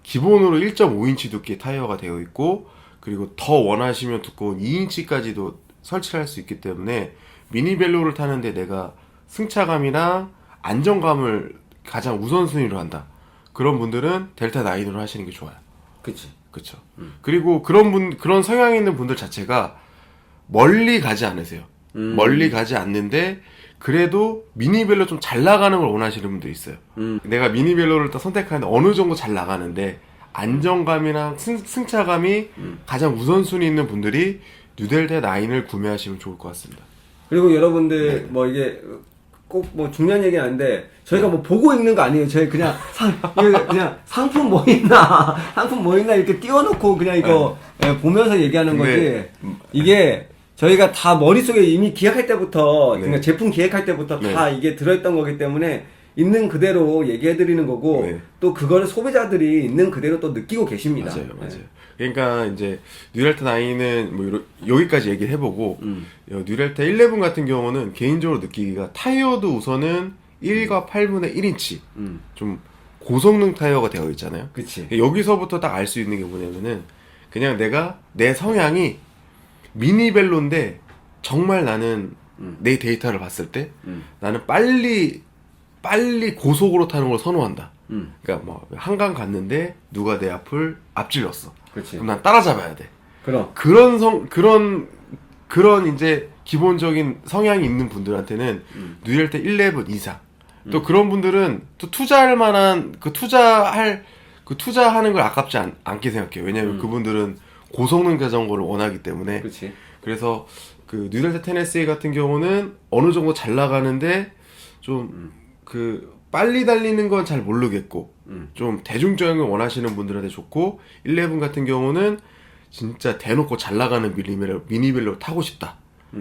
기본으로 1.5인치 두께 타이어가 되어 있고, 그리고 더 원하시면 두꺼운 2인치까지도 설치를 할 수 있기 때문에 미니벨로를 타는데 내가 승차감이랑 안정감을 가장 우선순위로 한다. 그런 분들은 델타 9으로 하시는 게 좋아요. 그치. 그렇죠. 그리고 그런 성향이 있는 분들 자체가 멀리 가지 않으세요. 멀리 가지 않는데 그래도 미니벨로 좀 잘 나가는 걸 원하시는 분들이 있어요. 내가 미니벨로를 또 선택하는데 어느 정도 잘 나가는데 안정감이랑 승차감이 가장 우선순위 있는 분들이 뉴델타 9을 구매하시면 좋을 것 같습니다. 그리고 여러분들 뭐 이게 꼭 뭐 중요한 얘기는 아닌데 저희가 뭐 보고 읽는 거 아니에요. 저희 그냥 그냥 상품 뭐 있나 이렇게 띄워놓고 그냥 이거 보면서 얘기하는 거지. 네. 이게 저희가 다 머릿속에 이미 기획할 때부터, 네. 그러니까 제품 기획할 때부터 네. 다 이게 들어있던 거기 때문에 있는 그대로 얘기해드리는 거고, 네. 또 그거를 소비자들이 있는 그대로 또 느끼고 계십니다. 맞아요. 네. 그러니까 이제 뉴델타 9은 뭐 여기까지 얘기를 해보고 뉴델타 11 같은 경우는 개인적으로 느끼기가 타이어도 우선은 1과 8분의 1인치 좀 고성능 타이어가 되어 있잖아요. 그치. 여기서부터 딱 알 수 있는 게 뭐냐면은 그냥 내가 내 성향이 미니벨로인데 정말 나는 내 데이터를 봤을 때 나는 빨리 고속으로 타는 걸 선호한다. 그러니까 뭐 한강 갔는데 누가 내 앞을 앞질렀어. 그치. 그럼 난 따라잡아야 돼. 그럼. 그런 이제 기본적인 성향이 있는 분들한테는 뉴델타 11 이상. 또 그런 분들은 또 투자할 만한 투자하는 걸 아깝지 않게 생각해요. 왜냐면 그분들은 고성능 자전거를 원하기 때문에. 그치. 그래서 그 뉴델타 10SE 같은 경우는 어느 정도 잘 나가는데 좀 그 빨리 달리는 건 잘 모르겠고 좀 대중적인 걸 원하시는 분들한테 좋고 11 같은 경우는 진짜 대놓고 잘 나가는 미니벨로 타고 싶다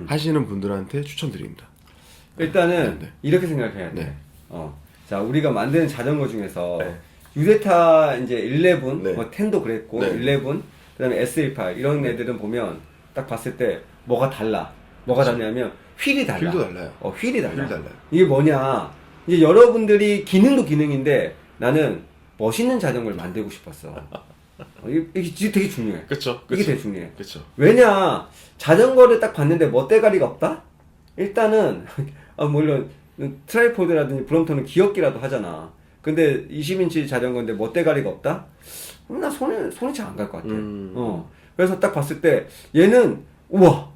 하시는 분들한테 추천드립니다. 일단은 네. 이렇게 생각해야 돼. 네. 자, 우리가 만드는 자전거 중에서 네. 유데타 이제 11, 네. 뭐 10도 그랬고 네. 11, 그다음에 S18 이런 애들은 보면 딱 봤을 때 뭐가 달라. 뭐가 다르냐면 휠이 달라. 휠도 달라요. 휠이 달라. 휠 달라요. 이게 뭐냐? 이제 여러분들이 기능도 기능인데 나는 멋있는 자전거를 만들고 싶었어. 이게 되게 중요해. 그쵸. 이게 되게 중요해. 그쵸. 왜냐? 자전거를 딱 봤는데 멋대가리가 없다? 일단은 물론 트라이포드라든지 브롬톤은 귀엽기라도 하잖아. 근데 20인치 자전거인데 멋대가리가 없다? 그럼 나 손이 잘 안 갈 것 같아. 그래서 딱 봤을 때 얘는 우와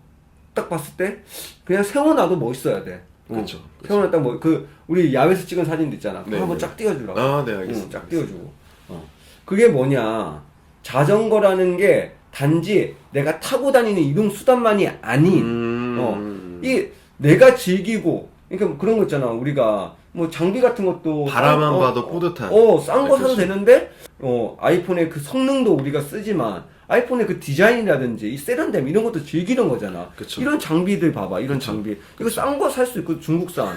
딱 봤을 때 그냥 세워놔도 멋있어야 돼. 그쵸. 세워놔 딱 우리 야외에서 찍은 사진도 있잖아. 그거 네, 한번 네. 쫙 띄워주라고. 아, 네, 알겠습니다. 쫙 띄워주고. 그게 뭐냐? 자전거라는 게 단지 내가 타고 다니는 이동 수단만이 아닌 이 내가 즐기고 그러니까 그런 거 있잖아. 우리가 뭐 장비 같은 것도 바라만 봐도 뿌듯한. 싼 거 네, 사도 그렇죠. 되는데 아이폰의 그 성능도 우리가 쓰지만 아이폰의 그 디자인이라든지 이 세련됨 이런 것도 즐기는 거잖아. 그쵸. 이런 장비들 봐봐. 이런 장비. 이거 싼 거 살 수 있고 중국산.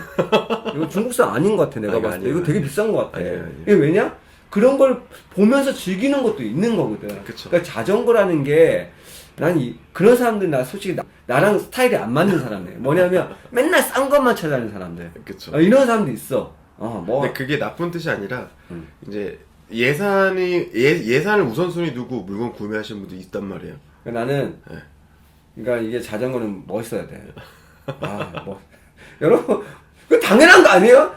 이거 중국산 아닌 것 같아. 내가 아니, 봤을 때. 아니에요. 이거 되게 비싼 것 같아. 아니에요. 이게 왜냐? 그런 걸 보면서 즐기는 것도 있는 거거든. 그쵸. 그러니까 자전거라는 게 난 그런 사람들 나 솔직히 나랑 스타일이 안 맞는 사람이에요. 뭐냐면 맨날 싼 것만 찾아다니는 사람들. 그쵸. 이런 사람도 있어. 뭐 근데 그게 나쁜 뜻이 아니라 이제 예산을 우선순위 두고 물건 구매하시는 분들이 있단 말이에요. 나는 네. 그러니까 이게 자전거는 멋있어야 돼. 여러분 그 당연한 거 아니에요?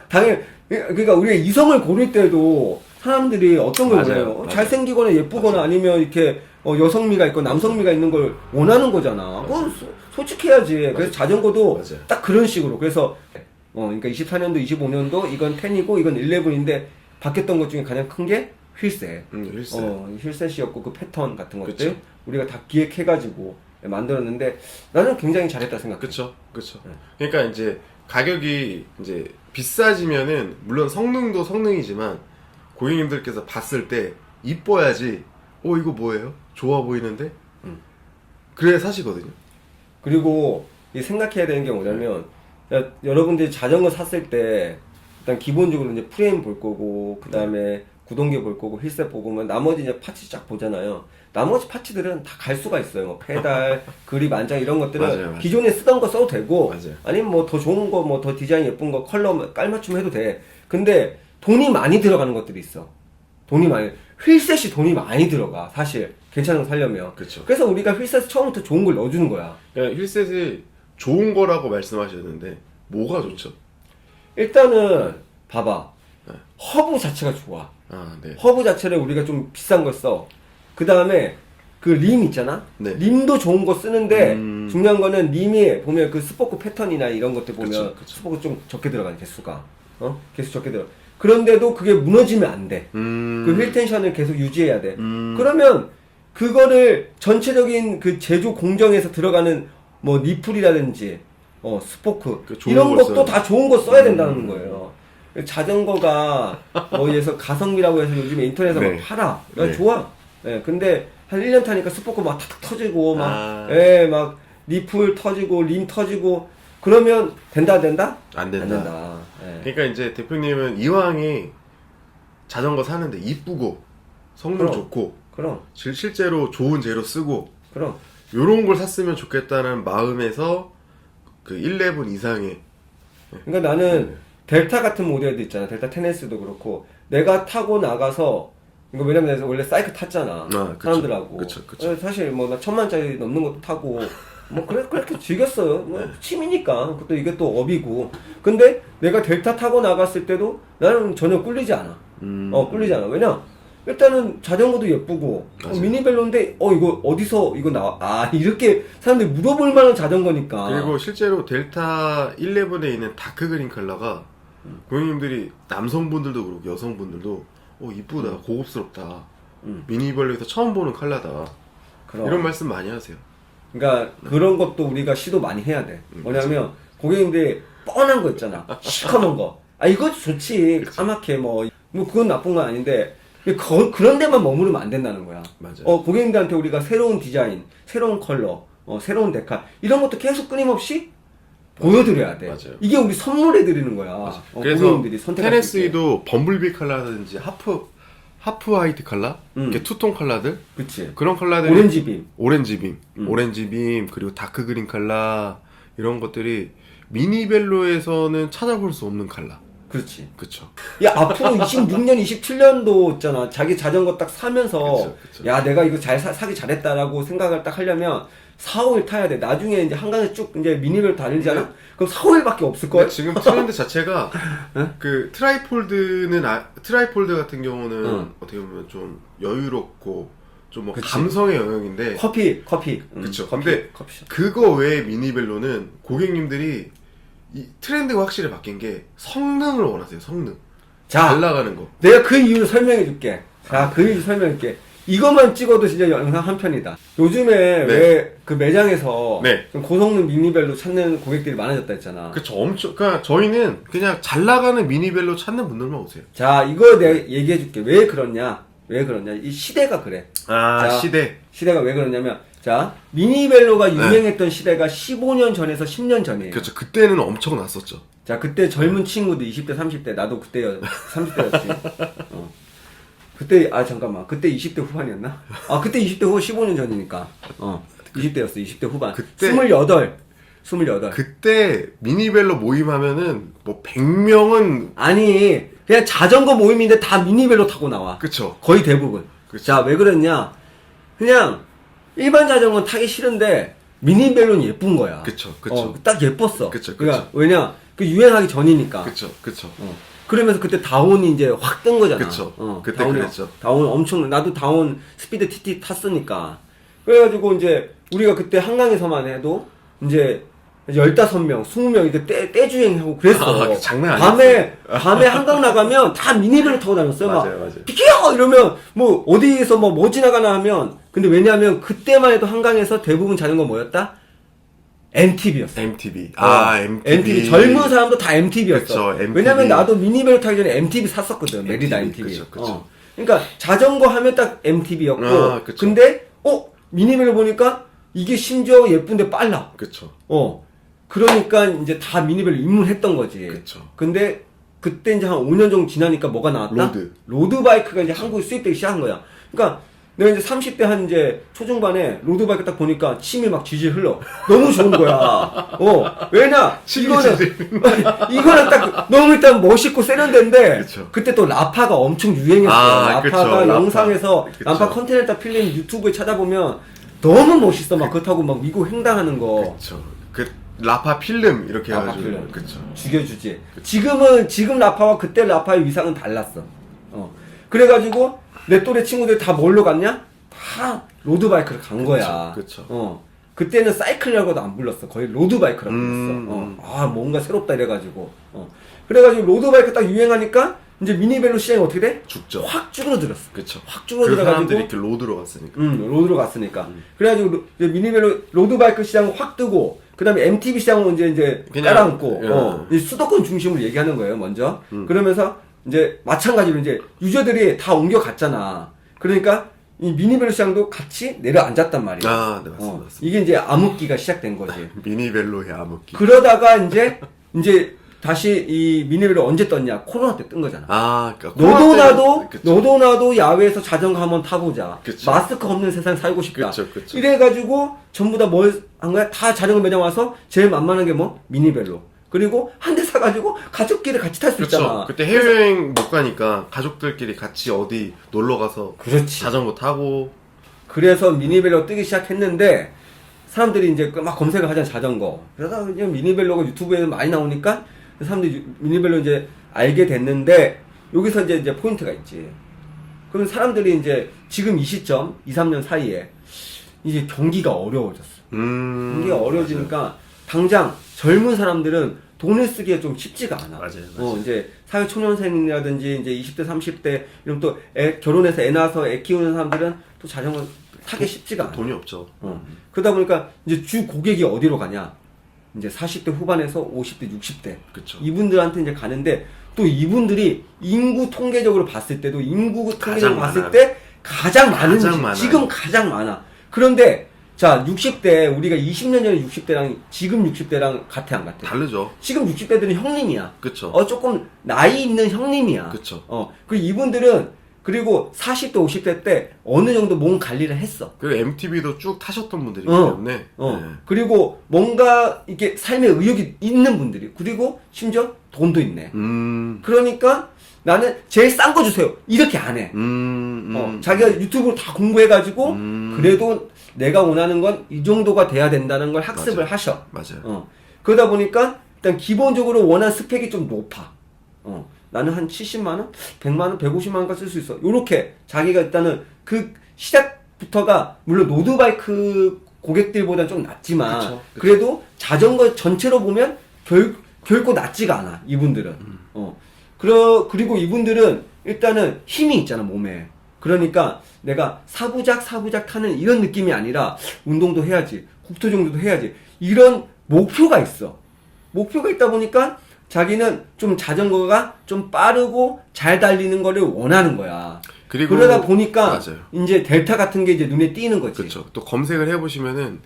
그러니까 우리가 이성을 고를 때도 사람들이 어떤 걸 맞아요. 원해요? 잘생기거나 예쁘거나 아니면 이렇게 여성미가 있고 남성미가 있는 걸 원하는 거잖아. 그건 솔직해야지. 그래서 자전거도 맞아요. 딱 그런 식으로. 그래서 그러니까 24년도, 25년도 이건 10이고 이건 11인데 바뀌었던 것 중에 가장 큰 게 휠셋. 휠셋. 휠셋이었고 그 패턴 같은 것들 그쵸. 우리가 다 기획해가지고 만들었는데 나는 굉장히 잘했다 생각해. 그쵸. 그러니까 이제 가격이 이제 비싸지면은 물론 성능도 성능이지만 고객님들께서 봤을 때 이뻐야지. 이거 뭐예요? 좋아 보이는데? 그래야 사시거든요. 그리고 이 생각해야 되는 게 뭐냐면 여러분들이 자전거 샀을 때 일단 기본적으로 이제 프레임 볼 거고 그 다음에 구동계 볼 거고 휠셋 보고 나머지 이제 파츠 쫙 보잖아요. 나머지 파츠들은 다 갈 수가 있어요. 뭐 페달, 그립, 안장 이런 것들은 맞아요. 기존에 쓰던 거 써도 되고 맞아요. 아니면 뭐 더 좋은 거 뭐 더 디자인 예쁜 거 컬러 깔맞춤 해도 돼. 근데 돈이 많이 들어가는 것들이 있어. 휠셋이 돈이 많이 들어가. 사실 괜찮은 거 살려면. 그쵸. 그래서 우리가 휠셋 처음부터 좋은 걸 넣어주는 거야. 그러니까 휠셋이 좋은 거라고 말씀하셨는데 뭐가 좋죠? 일단은 봐봐. 허브 자체가 좋아. 네. 허브 자체를 우리가 좀 비싼 걸 써. 그 다음에 그 림 있잖아. 네. 림도 좋은 거 쓰는데 중요한 거는 림이 보면 그 스포크 패턴이나 이런 것들 보면 그쵸. 스포크 좀 적게 들어가는 개수가. 개수 적게 들어. 그런데도 그게 무너지면 안 돼. 그 휠 텐션을 계속 유지해야 돼. 그러면 그거를 전체적인 그 제조 공정에서 들어가는 뭐 니플이라든지 스포크 그 좋은 이런 걸 것도 써야 다 좋은 거 써야 된다는 거예요. 자전거가 뭐에서 가성비라고 해서 요즘에 인터넷에서 네. 막 팔아. 네. 좋아. 근데 한 1년 타니까 스포크 막 탁탁 터지고 막 니플 터지고 림 터지고 그러면 된다? 안 된다. 안 된다. 그러니까 이제 대표님은 이왕이 자전거 사는데 이쁘고 성능 그럼. 좋고 그럼 실제로 좋은 재료 쓰고 그럼 요런 걸 샀으면 좋겠다는 마음에서 그 11 이상의 그러니까 나는 델타 같은 모델도 있잖아. 델타 테네스도 그렇고 내가 타고 나가서 이거 왜냐면 내가 원래 사이클 탔잖아. 그쵸. 사람들하고. 그쵸. 사실 뭐 나 1000만짜리 넘는 것도 타고 뭐 그렇게 즐겼어요. 뭐 취미니까. 또 이게 또 업이고. 근데 내가 델타 타고 나갔을 때도 나는 전혀 꿀리지 않아. 꿀리지 않아. 왜냐? 일단은 자전거도 예쁘고 미니벨로인데 이거 어디서 이거 나와? 이렇게 사람들이 물어볼 만한 자전거니까. 그리고 실제로 델타 11에 있는 다크 그린 컬러가 고객님들이 남성분들도 그렇고 여성분들도 이쁘다 고급스럽다 미니벨로에서 처음 보는 컬러다 그럼. 이런 말씀 많이 하세요. 그러니까 그런 것도 우리가 시도 많이 해야 돼. 뭐냐면 고객님들이 뻔한 거 있잖아. 시커먼 거. 이것도 좋지. 까맣게 뭐 뭐 그건 나쁜 건 아닌데 그런 데만 머무르면 안 된다는 거야. 맞아요. 고객님들한테 우리가 새로운 디자인, 새로운 컬러, 새로운 데칼 이런 것도 계속 끊임없이 보여드려야 돼. 맞아요. 이게 우리 선물해 드리는 거야. 그래서 고객님들이 선택할 수 있게. 테네스이도 범블비 컬러라든지 하프 화이트 컬러, 이렇게 투톤 컬러들, 그치. 그런 컬러들이 오렌지 빔. 오렌지 빔 그리고 다크 그린 컬러 이런 것들이 미니벨로에서는 찾아볼 수 없는 컬러. 그렇지. 그쵸. 야, 앞으로 26년, 27년도 있잖아. 자기 자전거 딱 사면서, 그쵸. 야, 내가 이거 사기 잘했다라고 생각을 딱 하려면 4, 5일 타야 돼. 나중에 이제 한강에 쭉 이제 미니벨 다니잖아? 그럼 4, 5일밖에 없을걸? 지금 트렌드 자체가 그 트라이폴드 같은 경우는 어떻게 보면 좀 여유롭고 좀 뭐 감성의 영역인데 커피. 그쵸. 커피, 근데 커피숍. 그거 외에 미니벨로는 고객님들이 이 트렌드가 확실히 바뀐 게 성능을 원하세요. 성능. 자, 잘 나가는 거. 내가 그 이유를 설명해 줄게. 자, 그 이유 설명해 줄게. 이것만 찍어도 진짜 영상 한 편이다. 요즘에 왜 그 매장에서 네. 좀 고성능 미니벨로 찾는 고객들이 많아졌다 했잖아. 그쵸. 그러니까 저희는 그냥 잘 나가는 미니벨로 찾는 분들만 오세요. 자, 이거 내가 얘기해 줄게. 왜 그러냐? 이 시대가 그래. 자, 시대가 왜 그러냐면, 자, 미니벨로가 유행했던 시대가 15년 전에서 10년 전이에요. 그렇죠. 그때는 엄청 났었죠. 자, 그때 젊은 친구들 20대, 30대, 나도 그때 30대였지. 그때, 잠깐만. 그때 20대 후반이었나? 그때 20대 후 15년 전이니까. 20대였어, 20대 후반. 그때 28. 그때 미니벨로 모임하면은 뭐 100명은 아니, 그냥 자전거 모임인데 다 미니벨로 타고 나와. 그쵸. 거의 대부분. 그쵸. 자, 왜 그랬냐? 그냥 일반 자전거는 타기 싫은데 미니벨로는 예쁜 거야. 그쵸. 딱 예뻤어. 그쵸. 그러니까 왜냐? 그 유행하기 전이니까. 그쵸. 그러면서 그때 다온이 이제 확 뜬 거잖아. 그쵸. 그때 그랬죠. 다온 엄청, 나도 다온 스피드 TT 탔으니까. 그래가지고 이제 우리가 그때 한강에서만 해도 이제 15명, 20명 이렇게 떼주행하고 그랬어. 장난 아니었어. 밤에 한강 나가면 다 미니벨로 타고 다녔어요. 맞아요. 비켜! 이러면 뭐 어디에서 뭐 지나가나 하면, 근데 왜냐면 그때만 해도 한강에서 대부분 자전거 뭐였다? MTB였어. MTB. MTB. 젊은 사람도 다 MTB였어. 그쵸, MTB. 왜냐면 나도 미니벨로 타기 전에 MTB 샀었거든. 메리다 MTB. 그쵸. 그러니까 자전거 하면 딱 MTB였고. 그쵸. 근데 미니벨로 보니까 이게 심지어 예쁜데 빨라. 그쵸. 그러니까 이제 다 미니벨로 입문했던 거지. 그쵸. 근데 그때 이제 한 5년 정도 지나니까 뭐가 나왔다? 로드 바이크가 이제 한국에 수입되기 시작한 거야. 그러니까 내가 이제 30대 한 이제 초중반에 로드바이크 딱 보니까 침이 막 질질 흘러. 너무 좋은 거야. 왜냐? 이거는 딱 너무 일단 멋있고 세련된데, 그쵸. 그때 또 라파가 엄청 유행했어요. 그쵸, 라파가 라파. 영상에서, 그쵸. 라파 컨티넨탈 필름 유튜브에 찾아보면 너무 멋있어. 막 그렇다고 막 미국 횡단하는 거. 그쵸. 라파 필름 이렇게 라파 해가지고. 필름. 그쵸. 죽여주지. 지금 라파와 그때 라파의 위상은 달랐어. 그래가지고 내 또래 친구들 다 뭘로 갔냐? 다 로드바이크를 간 거야. 그쵸. 그때는 사이클이라고도 안 불렀어. 거의 로드바이크라고 불렀어. 뭔가 새롭다 이래가지고. 그래가지고 로드바이크 딱 유행하니까 이제 미니벨로 시장이 어떻게 돼? 죽죠. 확 줄어들었어. 그쵸. 확 그 줄어들어가지고. 사람들이 이렇게 로드로 갔으니까. 로드로 갔으니까. 그래가지고 이제 미니벨로 로드바이크 시장 확 뜨고, 그 다음에 MTB 시장은 이제 그냥, 깔아앉고, 이제 수도권 중심으로 얘기하는 거예요, 먼저. 그러면서 이제 마찬가지로 이제 유저들이 다 옮겨갔잖아. 그러니까 이 미니벨로 시장도 같이 내려앉았단 말이야. 네, 맞습니다. 이게 이제 암흑기가 시작된 거지. 미니벨로의 암흑기. 그러다가 이제 다시 이 미니벨로 언제 떴냐? 코로나 때 뜬 거잖아. 그러니까 너도 나도 야외에서 자전거 한번 타보자. 그쵸. 마스크 없는 세상 살고 싶다. 그쵸. 이래가지고 전부 다 뭘 한 거야? 다 자전거 매장 와서 제일 만만한 게 뭐? 미니벨로. 그리고 한 대 사가지고 가족끼리 같이 탈 수 있잖아. 그때 해외여행 못 가니까 가족들끼리 같이 어디 놀러 가서 그렇지. 자전거 타고. 그래서 미니벨로 뜨기 시작했는데 사람들이 이제 막 검색을 하잖아, 자전거. 그러다가 이제 미니벨로가 유튜브에 많이 나오니까 사람들이 미니벨로 이제 알게 됐는데, 여기서 이제 포인트가 있지. 그럼 사람들이 이제 지금 이 시점, 2, 3년 사이에 이제 경기가 어려워졌어. 경기가 어려워지니까 당장 젊은 사람들은 돈을 쓰기에 좀 쉽지가 않아. 맞아요. 이제 사회초년생이라든지 이제 20대, 30대 이런 또 결혼해서 애 낳아서 애 키우는 사람들은 또 자전거 타기 쉽지가 않아. 돈이 없죠. 그러다 보니까 이제 주 고객이 어디로 가냐? 이제 40대 후반에서 50대, 60대. 그쵸. 이분들한테 이제 가는데, 또 이분들이 인구 통계적으로 봤을 때도 인구 통계적으로 봤을 많아요. 때 가장 많은 많아요. 지금 가장 많아. 그런데 자 60대 우리가 20년 전에 60대랑 지금 60대랑 같아 안 같아? 다르죠. 지금 60대들은 형님이야. 그쵸. 조금 나이 있는 형님이야. 그쵸. 그리고 이분들은 그리고 40대 50대 때 어느 정도 몸 관리를 했어. 그리고 MTV도 쭉 타셨던 분들이기 때문에. 네. 그리고 뭔가 이렇게 삶의 의욕이 있는 분들이 그리고 심지어 돈도 있네. 그러니까 나는 제일 싼 거 주세요. 이렇게 안 해. 자기가 유튜브로 다 공부해가지고 그래도 내가 원하는 건 이 정도가 돼야 된다는 걸 학습을 하셔. 맞아요. 그러다 보니까 일단 기본적으로 원하는 스펙이 좀 높아. 나는 한 70만원? 100만원? 150만원까지 쓸 수 있어. 요렇게 자기가 일단은 그 시작부터가 물론 로드바이크 고객들보다 좀 낮지만 그쵸. 그래도 자전거 전체로 보면 결코 낮지가 않아. 이분들은. 그리고 이분들은 일단은 힘이 있잖아 몸에. 그러니까 내가 사부작 하는 이런 느낌이 아니라 운동도 해야지, 국토정주도 해야지 이런 목표가 있어. 목표가 있다 보니까 자기는 좀 자전거가 좀 빠르고 잘 달리는 거를 원하는 거야. 그리고 그러다 보니까 맞아요. 이제 델타 같은 게 이제 눈에 띄는 거지. 그렇죠. 또 검색을 해보시면은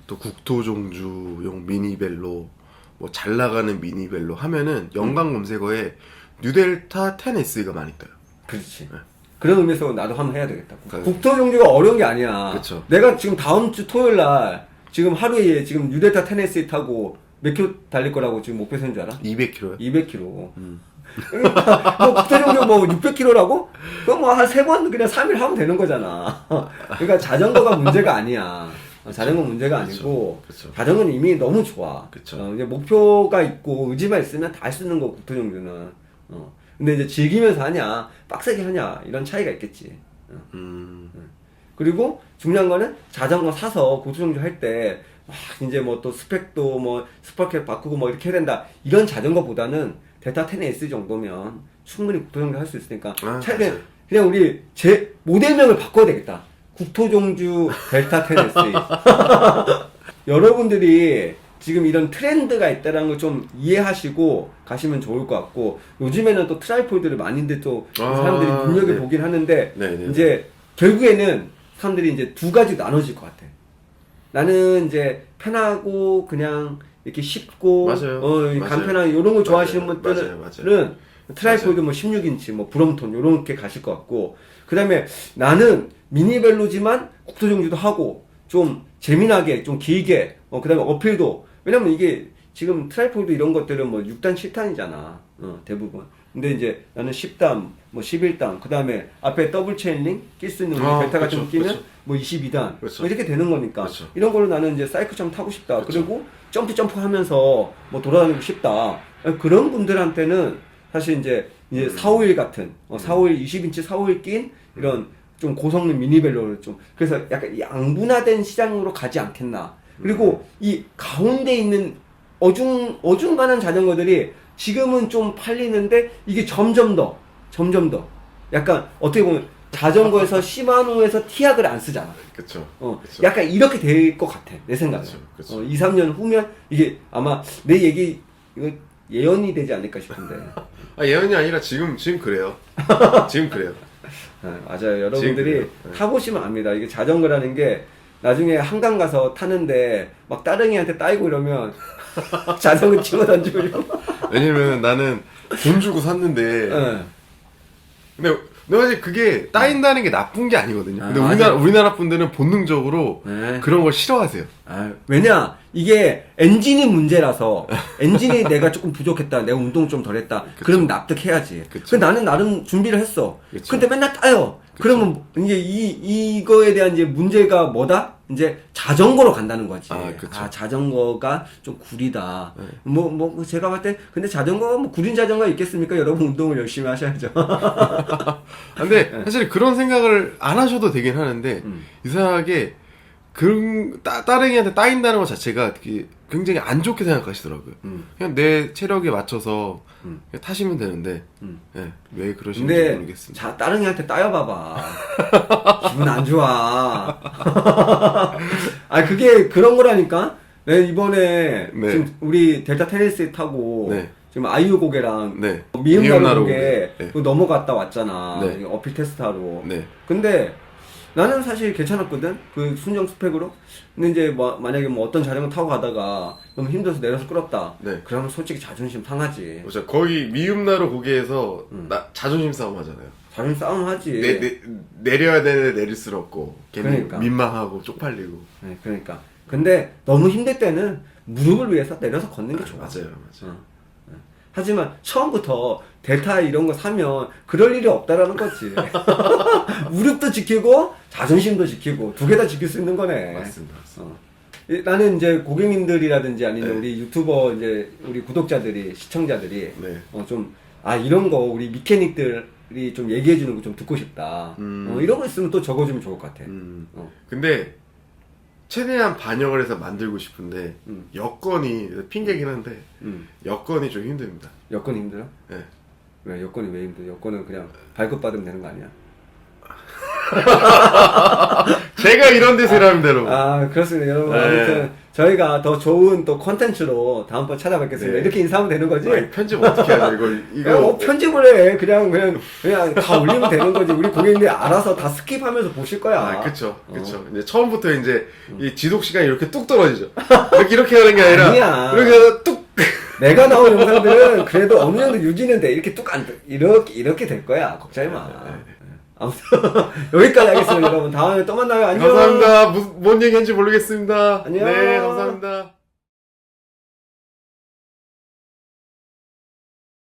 또 국토종주용 미니벨로 뭐 잘 나가는 미니벨로 하면은 연관 검색어에 뉴델타 10SE가 많이 떠요. 그렇지. 네. 그런 의미에서 나도 한번 해야 되겠다. 그래. 국토종주가 어려운 게 아니야. 그쵸. 내가 지금 다음 주 토요일 날 지금 하루에 지금 뉴델타 10SE 타고 몇 킬로 달릴 거라고 지금 목표 세운 줄 알아? 200km요? 200km. 뭐 국토종주 뭐 600km라고? 그럼 뭐 한 3번 그냥 3일 하면 되는 거잖아. 그러니까 자전거가 문제가 아니야. 자전거 문제가 아니고 그쵸. 자전거는 이미 너무 좋아. 그쵸. 이제 목표가 있고 의지만 있으면 다 할 수 있는 거 국토종주는. 근데 이제 즐기면서 하냐, 빡세게 하냐 이런 차이가 있겠지. 그리고 중요한 거는 자전거 사서 고수정주 할 때 이제 뭐 또 스펙도 뭐 스파켓 바꾸고 뭐 이렇게 해야 된다 이런 자전거보다는 델타 10S 정도면 충분히 국토정주 할 수 있으니까 차라리 맞아요. 그냥 우리 제 모델명을 바꿔야 되겠다. 국토종주 델타 10S. 여러분들이 지금 이런 트렌드가 있다는 걸 좀 이해하시고 가시면 좋을 것 같고 요즘에는 또 트라이폴드를 많이들 또 사람들이 눈여겨보긴 하는데 이제 결국에는 사람들이 이제 두 가지 나눠질 것 같아. 나는 이제 편하고 그냥 이렇게 쉽고 간편한 이런 걸 좋아하시는 분들은 트라이폴드 뭐 16인치 뭐 브롬톤 요렇게 가실 것 같고 그 다음에 나는 미니벨로지만 국토종주도 하고 좀 재미나게 좀 길게 그 다음에 어필도 왜냐면 이게 지금 트라이폴드 이런 것들은 뭐 6단 7단이잖아 대부분. 근데 이제 나는 10단 뭐 11단 그 다음에 앞에 더블 체인링 낄 수 있는 델타 같은 거 끼면 뭐 22단 뭐 이렇게 되는 거니까 이런 걸로 나는 이제 사이클처럼 타고 싶다. 그리고 점프 하면서 뭐 돌아다니고 싶다. 그런 분들한테는 사실 이제 451 같은 451 20인치 451 낀 이런 좀 고성능 미니벨로를 좀 그래서 약간 양분화된 시장으로 가지 않겠나. 그리고 이 가운데 있는 어중간한 자전거들이 지금은 좀 팔리는데 이게 점점 더 약간 어떻게 보면 자전거에서 시마노에서 티약을 안 쓰잖아. 그쵸. 약간 이렇게 될 것 같아 내 생각에. 2, 3년 후면 이게 아마 내 얘기 이거 예언이 되지 않을까 싶은데. 예언이 아니라 지금 그래요. 지금 그래요. 맞아요. 여러분들이 타보시면 압니다. 이게 자전거라는 게 나중에 한강 가서 타는데 막 따릉이한테 따이고 이러면 자전거 집어 던지고 이러면 왜냐면 나는 돈 주고 샀는데 근데 사실 그게 따인다는 게 나쁜 게 아니거든요. 근데 우리나라 분들은 본능적으로 그런 걸 싫어하세요. 왜냐 이게 엔진이 문제라서 엔진이 내가 조금 부족했다, 내가 운동 좀 덜했다. 그럼 납득해야지. 근데 나는 나름 준비를 했어. 근데 맨날 따요. 그러면 이제 이거에 대한 이제 문제가 뭐다? 이제 자전거로 간다는 거지. 자전거가 좀 구리다. 뭐 제가 봤을 때 근데 자전거가 뭐 구린 자전거가 있겠습니까? 여러분 운동을 열심히 하셔야죠. 근데 사실 그런 생각을 안 하셔도 되긴 하는데 이상하게 따릉이한테 따인다는 것 자체가 굉장히 안 좋게 생각하시더라고요. 그냥 내 체력에 맞춰서 그냥 타시면 되는데 왜 그러시는지 모르겠습니다. 따릉이한테 따여봐봐. 기분 안 좋아. 그게 그런 거라니까. 이번에 지금 우리 델타 테니스 타고 지금 아이유 고개랑 네. 미음나루 고개 네. 그거 넘어갔다 왔잖아. 네. 어필 테스트하러. 네. 근데 나는 사실 괜찮았거든. 그 순정 스펙으로. 근데 이제 뭐 만약에 뭐 어떤 자전거 타고 가다가 너무 힘들어서 내려서 끌었다. 네. 그러면 솔직히 자존심 상하지. 그렇죠. 거의 미음나루 고개에서 자존심 싸움 하잖아요. 자존심 싸움 하지. 내려야 되는데 내릴 수 없고 괜히 그러니까. 민망하고 쪽팔리고. 네, 그러니까. 근데 너무 힘들 때는 무릎을 위해서 내려서 걷는 게 좋아. 맞아요. 하지만 처음부터 델타 이런 거 사면 그럴 일이 없다라는 거지. 무릎도 지키고 자존심도 지키고 두 개 다 지킬 수 있는 거네. 맞습니다. 나는 이제 고객님들이라든지 아니면 네. 우리 유튜버 이제 우리 구독자들이 시청자들이 네. 좀 이런 거 우리 미케닉들이 좀 얘기해 주는 거 좀 듣고 싶다. 이런 거 있으면 또 적어주면 좋을 것 같아. 근데 최대한 반영을 해서 만들고 싶은데 여건이 핑계긴 한데 여건이 좀 힘듭니다. 여건 힘들어? 네. 왜 여건이 왜 힘들어? 여건은 그냥 발급 받으면 되는 거 아니야? 제가 이런 데서 일하면 되는 그렇습니다 여러분. 네. 아무튼 저희가 더 좋은 또 컨텐츠로 다음번 찾아뵙겠습니다. 네. 이렇게 인사하면 되는 거지? 아니, 편집 어떻게 하냐 이거 편집을 해. 그냥 다 올리면 되는 거지. 우리 고객님들이 알아서 다 스킵하면서 보실 거야. 그쵸. 이제 처음부터 이제 이 지속 시간이 이렇게 뚝 떨어지죠. 이렇게 하는 게 아니라 아니야. 이렇게 해서 뚝. 내가 나온 영상들은 그래도 어느 정도 유지는 돼. 이렇게 뚝 안, 이렇게 될 거야. 걱정하지 마. 아무튼 여기까지 하겠습니다, 여러분. 다음에 또 만나요. 안녕. 감사합니다. 뭔 얘기인지 모르겠습니다. 안녕. 네, 감사합니다.